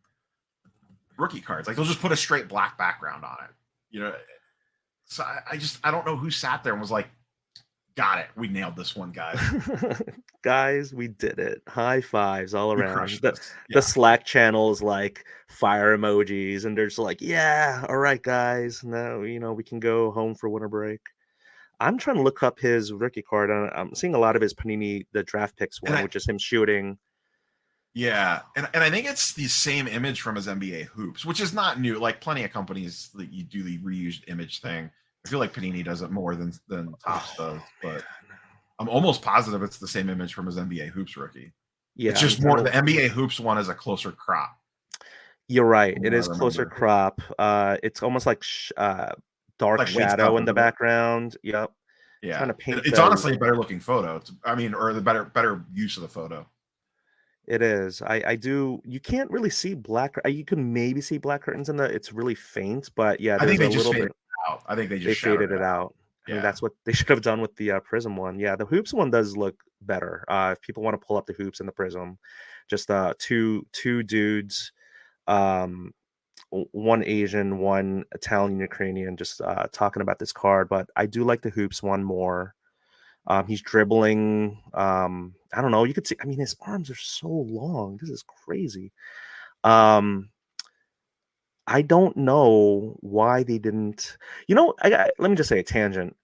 rookie cards. Like they'll just put a straight black background on it, you know. So I don't know who sat there and was like, Got it. We nailed this one, guys. Guys, we did it. High fives all We around. crushed The this. the Yeah. Slack channels like fire emojis, and they're just like, yeah, all right, guys. Now we can go home for winter break. I'm trying to look up his rookie card. I'm seeing a lot of his Panini, the draft picks And one, which is him shooting. yeah, and I think it's the same image from his NBA hoops, which is not new. Like plenty of companies that you do the reused image thing. I feel like Panini does it more than Topps Oh, does, but man. I'm almost positive it's the same image from his NBA hoops rookie. It's Yeah, I'm just trying more to. the NBA hoops one is a closer crop. You're right. From It what I is closer remember. crop. It's almost like dark Like waist up, shadow in the isn't it? background. Yep. Trying Yeah, to paint it's the. honestly a better looking photo. I mean, or the better use of the photo. It is. I do. You can't really see black. You can maybe see black curtains in the. It's really faint, but yeah, I think there's they a just little faded bit. it out. I think they They just shadowed faded it it out. out. I mean, Yeah. that's what they should have done with the Prism one. Yeah, the hoops one does look better. If people want to pull up the hoops and the Prism, just two dudes, um, one Asian, one Italian, Ukrainian, just talking about this card. But I do like the hoops one more. He's dribbling. I don't know. You could see. I mean, his arms are so long. This is crazy. Um, I don't know why they didn't. Let me just say a tangent.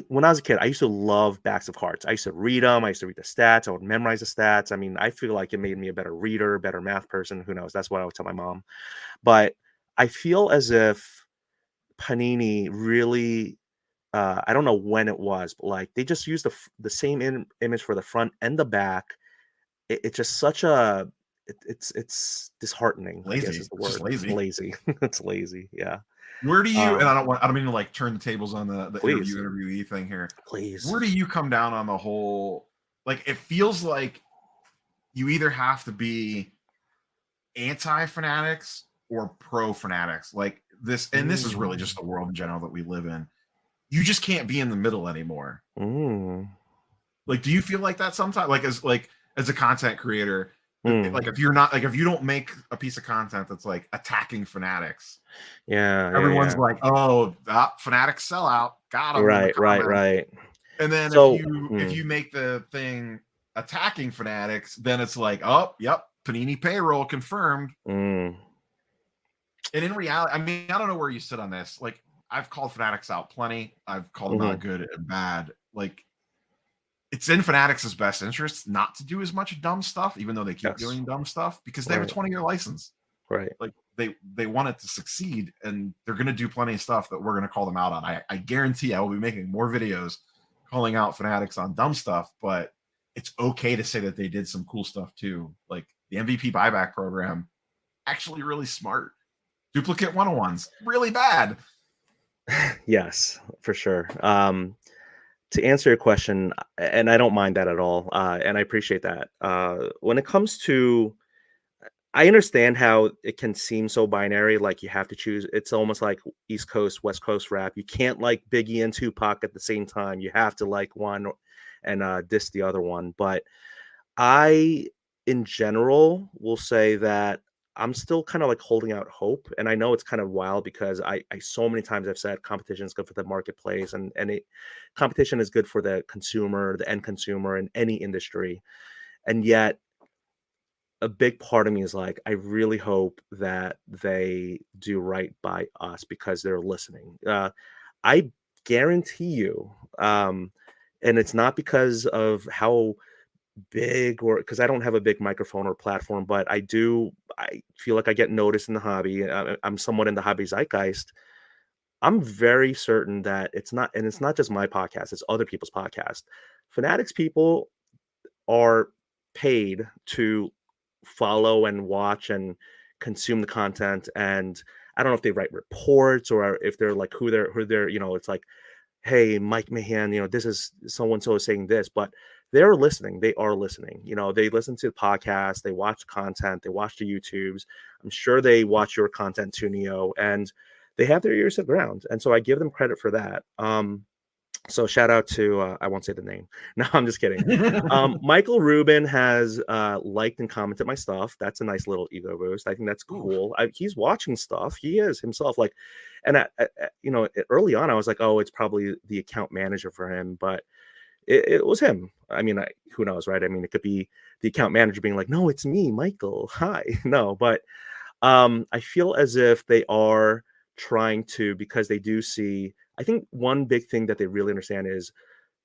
When I was a kid, I used to love backs of cards. I used to read them. I used to read the stats. I would memorize the stats. I mean, I feel like it made me a better reader, better math person. Who knows? That's what I would tell my mom. But I feel as if Panini really, I don't know when it was, but like they just used the same image for the front and the back. It's just such a, it's disheartening, I guess Lazy. is the It's just word. It's lazy. lazy. It's lazy. Yeah. Where do you? And Um, I don't mean to like turn the tables on the please, interviewee thing here. please. Where do you come down on the whole? Like, it feels like you either have to be anti fanatics or pro fanatics. Like this, and this is really just Mm, the world in general that we live in. You just can't be in the middle anymore. mm, Like, do you feel like that sometimes? Like as a content creator, mm. like if you're not like if you don't make a piece of content that's like attacking fanatics, Yeah, yeah, everyone's yeah. like, "Oh, that Fanatics sellout, got them in the Right, right, comments." right. And then So, if you make the thing attacking Fanatics, then it's like, "Oh, yep, Panini payroll confirmed." mm, And in reality, I mean, I don't know where you sit on this. Like, I've called Fanatics out plenty. I've called them hmm out good and bad. Like, it's in Fanatics' best interest not to do as much dumb stuff, even though they keep yes, doing dumb stuff, because they have a right, 20-year license. right. Like they want it to succeed, and they're going to do plenty of stuff that we're going to call them out on. I guarantee I will be making more videos calling out Fanatics on dumb stuff, but it's okay to say that they did some cool stuff too. Like the MVP buyback program, actually really smart. Duplicate 101s, really bad. Yes, for sure. To answer your question, and I don't mind that at all, and I appreciate that. When it comes to, I understand how it can seem so binary, like you have to choose. It's almost like East Coast, West Coast rap. You can't like Biggie and Tupac at the same time. You have to like one and diss the other one. But I, in general, will say that I'm still kind of like holding out hope. And I know it's kind of wild because I so many times I've said competition is good for the marketplace, and competition is good for the consumer, the end consumer in any industry. And yet a big part of me is like, I really hope that they do right by us because they're listening. I guarantee you, and it's not because of how big or because I don't have a big microphone or platform, but I feel like I get noticed in the hobby. I'm somewhat in the hobby zeitgeist. I'm very certain that it's not just my podcast, it's other people's podcast. Fanatics people are paid to follow and watch and consume the content. And I don't know if they write reports or if they're like who they're, it's like, hey, Mike Mahan, this is so and so is saying this, but they're listening. They are listening. They listen to the podcast, they watch content, they watch the YouTubes. I'm sure they watch your content too, Neo, and they have their ears to the ground. And so I give them credit for that. So shout out to I won't say the name. No, I'm just kidding. Michael Rubin has liked and commented my stuff. That's a nice little ego boost. I think that's Ooh, cool. He's watching stuff. He is himself like, And you know, early on, I was like, oh, it's probably the account manager for him, but it was him. I mean, who knows, right? I mean, it could be the account manager being like, no, it's me, Michael. Hi. No, but I feel as if they are trying to, because they do see, I think one big thing that they really understand is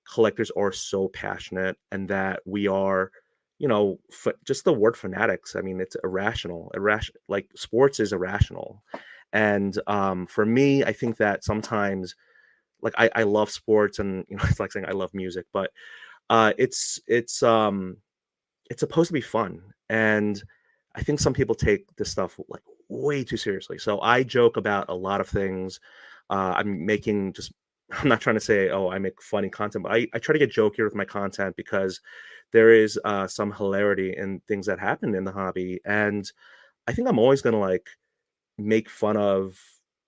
collectors are so passionate, and that we are, you know, just the word fanatics. I mean, it's irrational, like sports is irrational. And for me, I think that sometimes, like, I love sports, and you know, it's like saying I love music, but it's supposed to be fun. And I think some people take this stuff like way too seriously. So I joke about a lot of things. I'm making just, I'm not trying to say, oh, I make funny content, but I try to get jokier with my content, because there is some hilarity in things that happen in the hobby. And I think I'm always going to like make fun of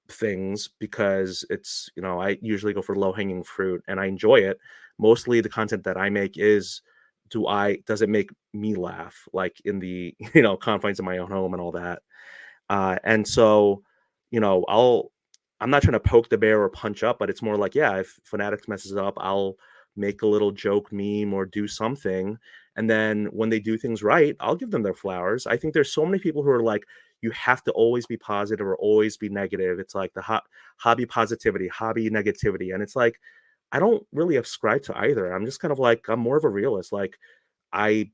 things, because it's, you know, I usually go for low hanging fruit and I enjoy it. Mostly the content that I make is, does it make me laugh, like in the you know, confines of my own home and all that. And so, you know, I'm not trying to poke the bear or punch up, but it's more like, yeah, if Fanatics messes up, I'll make a little joke meme or do something. And then when they do things right, I'll give them their flowers. I think there's so many people who are like, you have to always be positive or always be negative. It's like the hobby positivity, hobby negativity. And it's like, I don't really ascribe to either. I'm just kind of like, I'm more of a realist. Like, I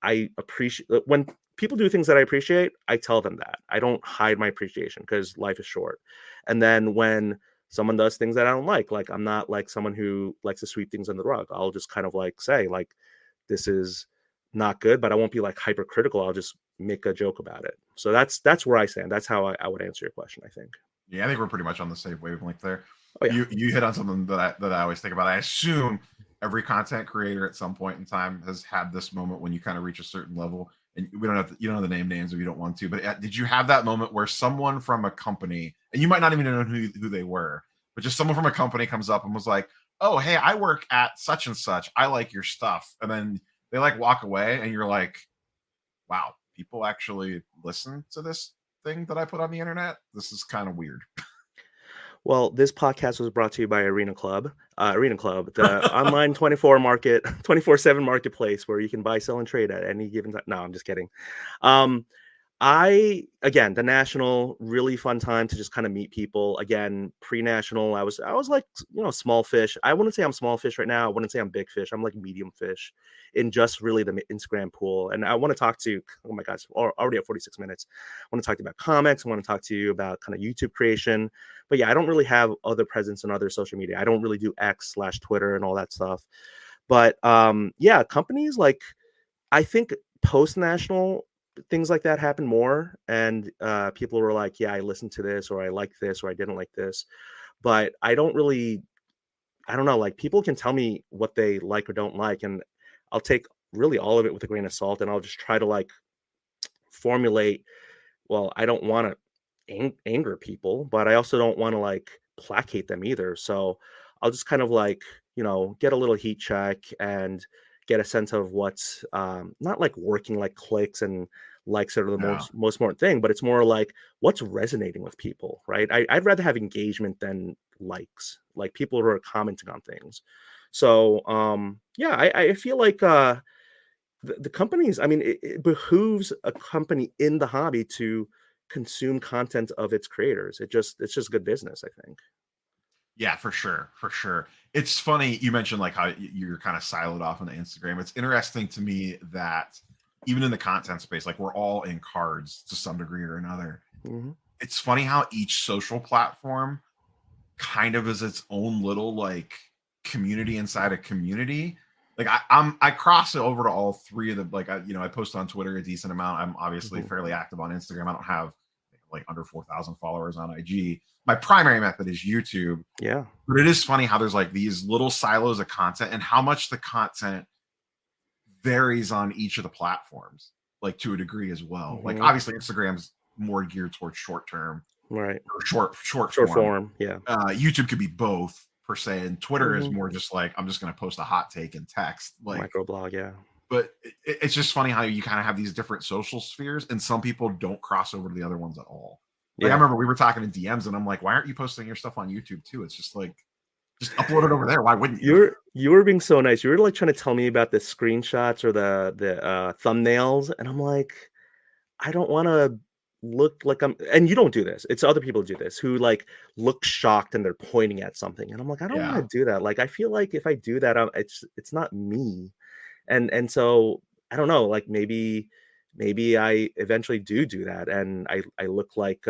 I appreciate when people do things that I appreciate, I tell them that. I don't hide my appreciation, because life is short. And then when someone does things that I don't like I'm not like someone who likes to sweep things under the rug. I'll just kind of like say like, this is not good, but I won't be like hypercritical. I'll just make a joke about it. So that's where I stand. That's how I would answer your question, I think. Yeah, I think we're pretty much on the same wavelength there. Oh yeah. You hit on something that I always think about. I assume every content creator at some point in time has had this moment when you kind of reach a certain level, and we don't have to, you don't have to name names if you don't want to. But did you have that moment where someone from a company, and you might not even know who they were, but just someone from a company comes up and was like, "Oh, hey, I work at such and such. I like your stuff," and then they like walk away, and you're like, "Wow, people actually listen to this thing that I put on the internet. This is kind of weird." Well, this podcast was brought to you by Arena Club. Arena Club, the online 24/7 marketplace where you can buy, sell, and trade at any given time. No, I'm just kidding. Um, again, the national, really fun time to just kind of meet people. Again, pre-national, I was like, you know, small fish. I wouldn't say I'm small fish right now. I wouldn't say I'm big fish. I'm like medium fish in just really the Instagram pool. And I want to talk to, oh my gosh, already at 46 minutes. I want to talk to you about comics. I want to talk to you about kind of YouTube creation. But yeah, I don't really have other presence in other social media. I don't really do X/Twitter and all that stuff. But yeah, companies like, I think post national things like that happen more, and people were like, yeah, I listened to this, or I like this, or I didn't like this. But I don't really, I don't know, like people can tell me what they like or don't like, and I'll take really all of it with a grain of salt, and I'll just try to like formulate, well, I don't want to anger people, but I also don't want to like placate them either. So I'll just kind of like, you know, get a little heat check and get a sense of what's not like working like clicks and likes are the Yeah. most important thing, but it's more like what's resonating with people, right? I'd rather have engagement than likes, like people who are commenting on things. So yeah, I feel like the companies, I mean, it behooves a company in the hobby to consume content of its creators. It's just good business, I think. Yeah, for sure, for sure. It's funny you mentioned like how you're kind of siloed off on Instagram. It's interesting to me that even in the content space, like we're all in cards to some degree or another. Hmm. It's funny how each social platform kind of is its own little like community inside a community. Like I cross it over to all three of the like I post on Twitter a decent amount. I'm obviously Hmm. fairly active on Instagram. I don't have like under 4,000 followers on IG. My primary method is YouTube, Yeah. but it is funny how there's like these little silos of content and how much the content varies on each of the platforms, like to a degree as well. Like Hmm. obviously Instagram's more geared towards short term Right. or short Short form. form. Yeah. YouTube could be both per se, and Twitter is Hmm. more just like I'm just going to post a hot take in text. Like, Microblog. Yeah. but it's just funny how you kind of have these different social spheres, and some people don't cross over to the other ones at all. Like I Yeah. remember we were talking in DMs, and I'm like, why aren't you posting your stuff on YouTube too? It's just like, just upload it over there. Why wouldn't you? You were being so nice. You were like trying to tell me about the screenshots or the thumbnails, and I'm like, I don't want to look like I'm. And you don't do this. It's other people do this who like look shocked and they're pointing at something, and I'm like, I don't want Yeah. to do that. Like, I feel like if I do that, it's not me. And so I don't know. Like maybe I eventually do that, and I look like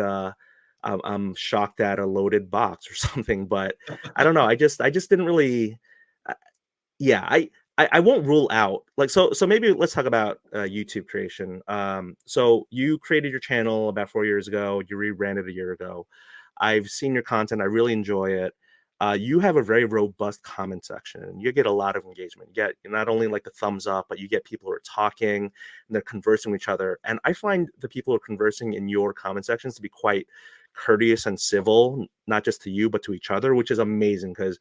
I'm shocked at a loaded box or something. But I don't know. I just didn't really. uh, Yeah, I won't rule out like so maybe let's talk about YouTube creation. So you created your channel about 4 years ago. You rebranded a year ago. I've seen your content. I really enjoy it. You have a very robust comment section. You get a lot of engagement. You get not only like the thumbs up, but you get people who are talking and they're conversing with each other. And I find the people who are conversing in your comment sections to be quite courteous and civil, not just to you, but to each other, which is amazing because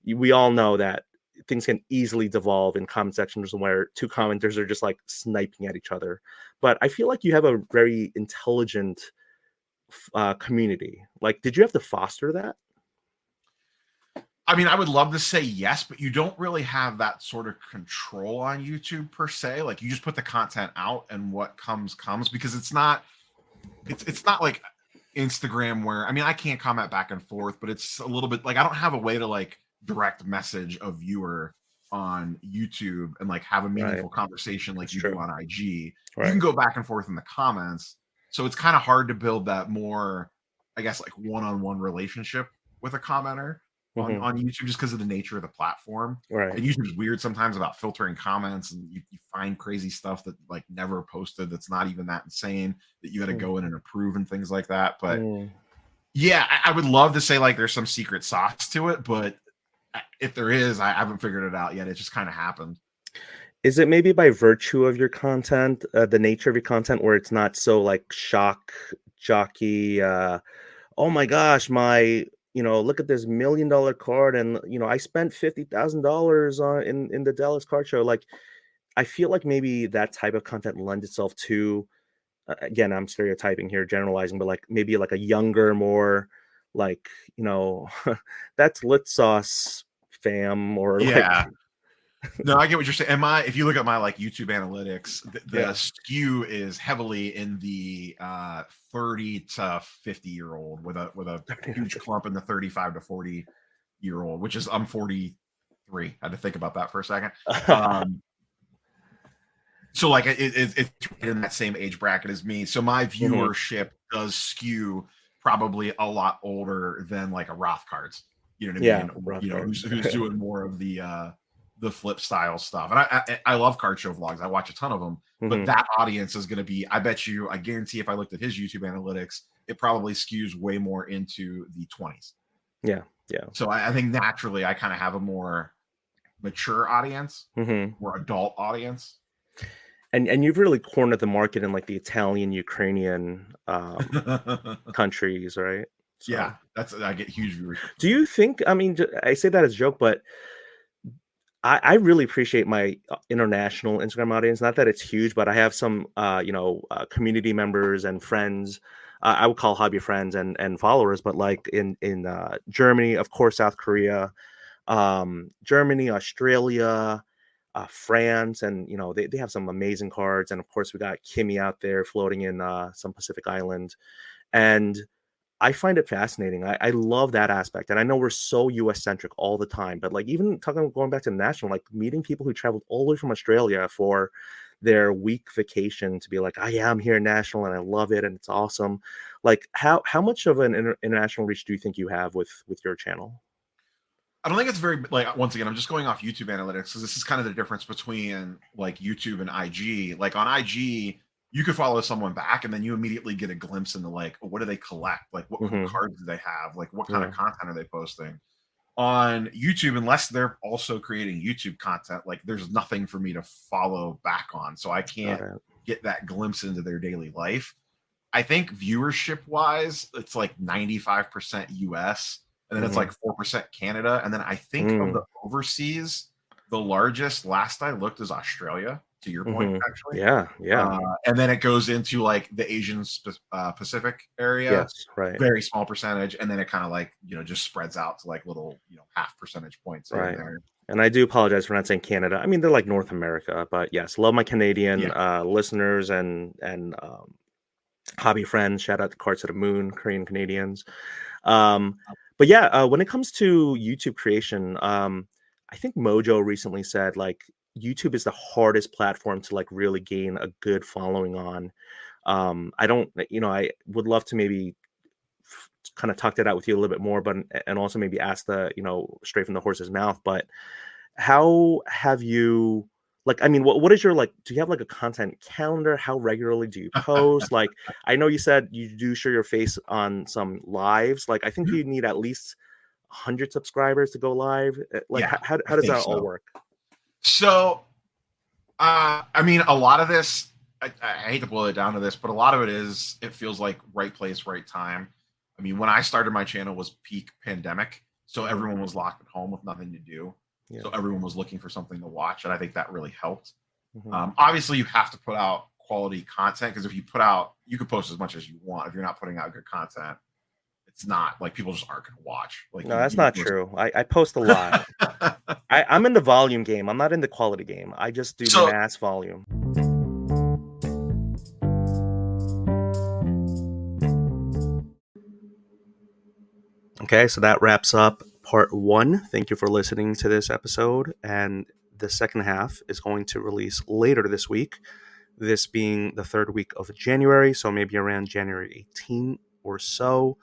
we all know that things can easily devolve in comment sections where two commenters are just like sniping at each other. But I feel like you have a very intelligent community. Like, did you have to foster that? I mean, I would love to say yes, but you don't really have that sort of control on YouTube per se. Like you just put the content out and what comes because it's not like Instagram where I mean I can't comment back and forth, but it's a little bit like I don't have a way to like direct message a viewer on YouTube and like have a meaningful conversation like That's you true. do on IG. You Right. can go back and forth in the comments. So it's kind of hard to build that more, I guess, like one-on-one relationship with a commenter Hmm. on YouTube just because of the nature of the platform. Right. And YouTube's weird sometimes about filtering comments, and you find crazy stuff that like never posted that's not even that insane that you got to go in and approve and things like that. But Mm. yeah, I would love to say like there's some secret sauce to it, but if there is, I haven't figured it out yet. It just kind of happened. Is it maybe by virtue of your content, the nature of your content, where it's not so like shock jockey? Oh my gosh, look at this $1 million card, and I spent $50,000 on in the Dallas card show. Like, I feel like maybe that type of content lends itself to, again, I'm stereotyping here, generalizing, but like maybe like a younger, more like that's lit sauce fam, or like Yeah. No, I get what you're saying. If you look at my like YouTube analytics, the yeah, skew is heavily in the 30 to 50 year old with a huge clump in the 35 to 40 year old, which is I'm 43. I had to think about that for a second. So like it's in that same age bracket as me. So my Mhm. viewership does skew probably a lot older than like a Roth cards. You know what I Yeah, mean? Or, rough cards. who's doing more of the flip style stuff. And I love card show vlogs. I watch a ton of them. But Mhm. that audience is going to be, I guarantee if I looked at his YouTube analytics, it probably skews way more into the 20s. Yeah, yeah. So I think naturally I kind of have a more mature audience, Mhm. more adult audience. And you've really cornered the market in like the Italian, Ukrainian countries, right? Yeah, So, I get huge viewership do from those. you think? I mean, I say that as a joke, but I really appreciate my international Instagram audience. Not that it's huge, but I have some, community members and friends. I would call hobby friends and followers, but like in Germany, of course, South Korea, Germany, Australia, France, and they have some amazing cards. And of course, we got Kimmy out there floating in some Pacific island, and I find it fascinating. I love that aspect. And I know we're so US centric all the time, but like even going back to national, like meeting people who traveled all the way from Australia for their week vacation to be like, oh yeah, I'm here in national and I love it and it's awesome. Like how much of an international reach do you think you have with your channel? I don't think it's very like once again, I'm just going off YouTube analytics because this is kind of the difference between like YouTube and IG. Like on IG, you could follow someone back and then you immediately get a glimpse into like what do they collect? Like what cool Hmm. cards do they have? Like what kind of Yeah. content are they posting? On YouTube, unless they're also creating YouTube content, like there's nothing for me to follow back on. So I Got can't it. get that glimpse into their daily life. I think viewership wise, it's like 95% US and then it's Hmm. like 4% Canada. And then I think of the overseas, the largest last I looked is Australia. to your point, actually. Yeah, yeah. And then it goes into like the Asian Pacific area, Yes, right. very small percentage, and then it kind of like just spreads out to like little half percentage points here and Right. there. And I do apologize for not saying Canada. I mean, they're like North America, but yes, love my Canadian listeners and hobby friends. Shout out to Cards to the Moon, Korean Canadians. But yeah, when it comes to YouTube creation, I think Mojo recently said like YouTube is the hardest platform to like really gain a good following on. I don't, I would love to maybe kind of talk that out with you a little bit more, but and also maybe ask the, straight from the horse's mouth. But how have you like, I mean, what is your like, do you have like a content calendar? How regularly do you post? Like, I know you said you do show your face on some lives. Like, I think you need at least 100 subscribers to go live. Like, Yeah, how I does think that all so. work? So, I mean, a lot of this, I hate to boil it down to this, but a lot of it is, it feels like right place, right time. I mean, when I started my channel was peak pandemic. So everyone was locked at home with nothing to do. Yeah. So everyone was looking for something to watch. And I think that really helped. Mhm. Obviously, you have to put out quality content, because if you put out, you can post as much as you want. If you're not putting out good content, it's not like people just aren't going to watch. Like, No, that's not true. I post a lot. I'm in the volume game. I'm not in the quality game. I just do So, mass volume. Okay, so that wraps up part 1. Thank you for listening to this episode. And the second half is going to release later this week, this being the 3rd week of January. So maybe around January 18 or so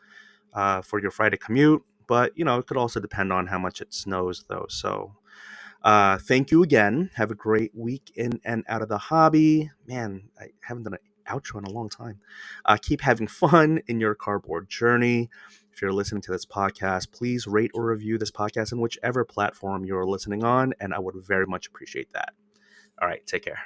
for your Friday commute. But, it could also depend on how much it snows, though. So thank you again. Have a great week in and out of the hobby. Man, I haven't done an outro in a long time. Keep having fun in your cardboard journey. If you're listening to this podcast, please rate or review this podcast in whichever platform you're listening on, and I would very much appreciate that. All right, take care.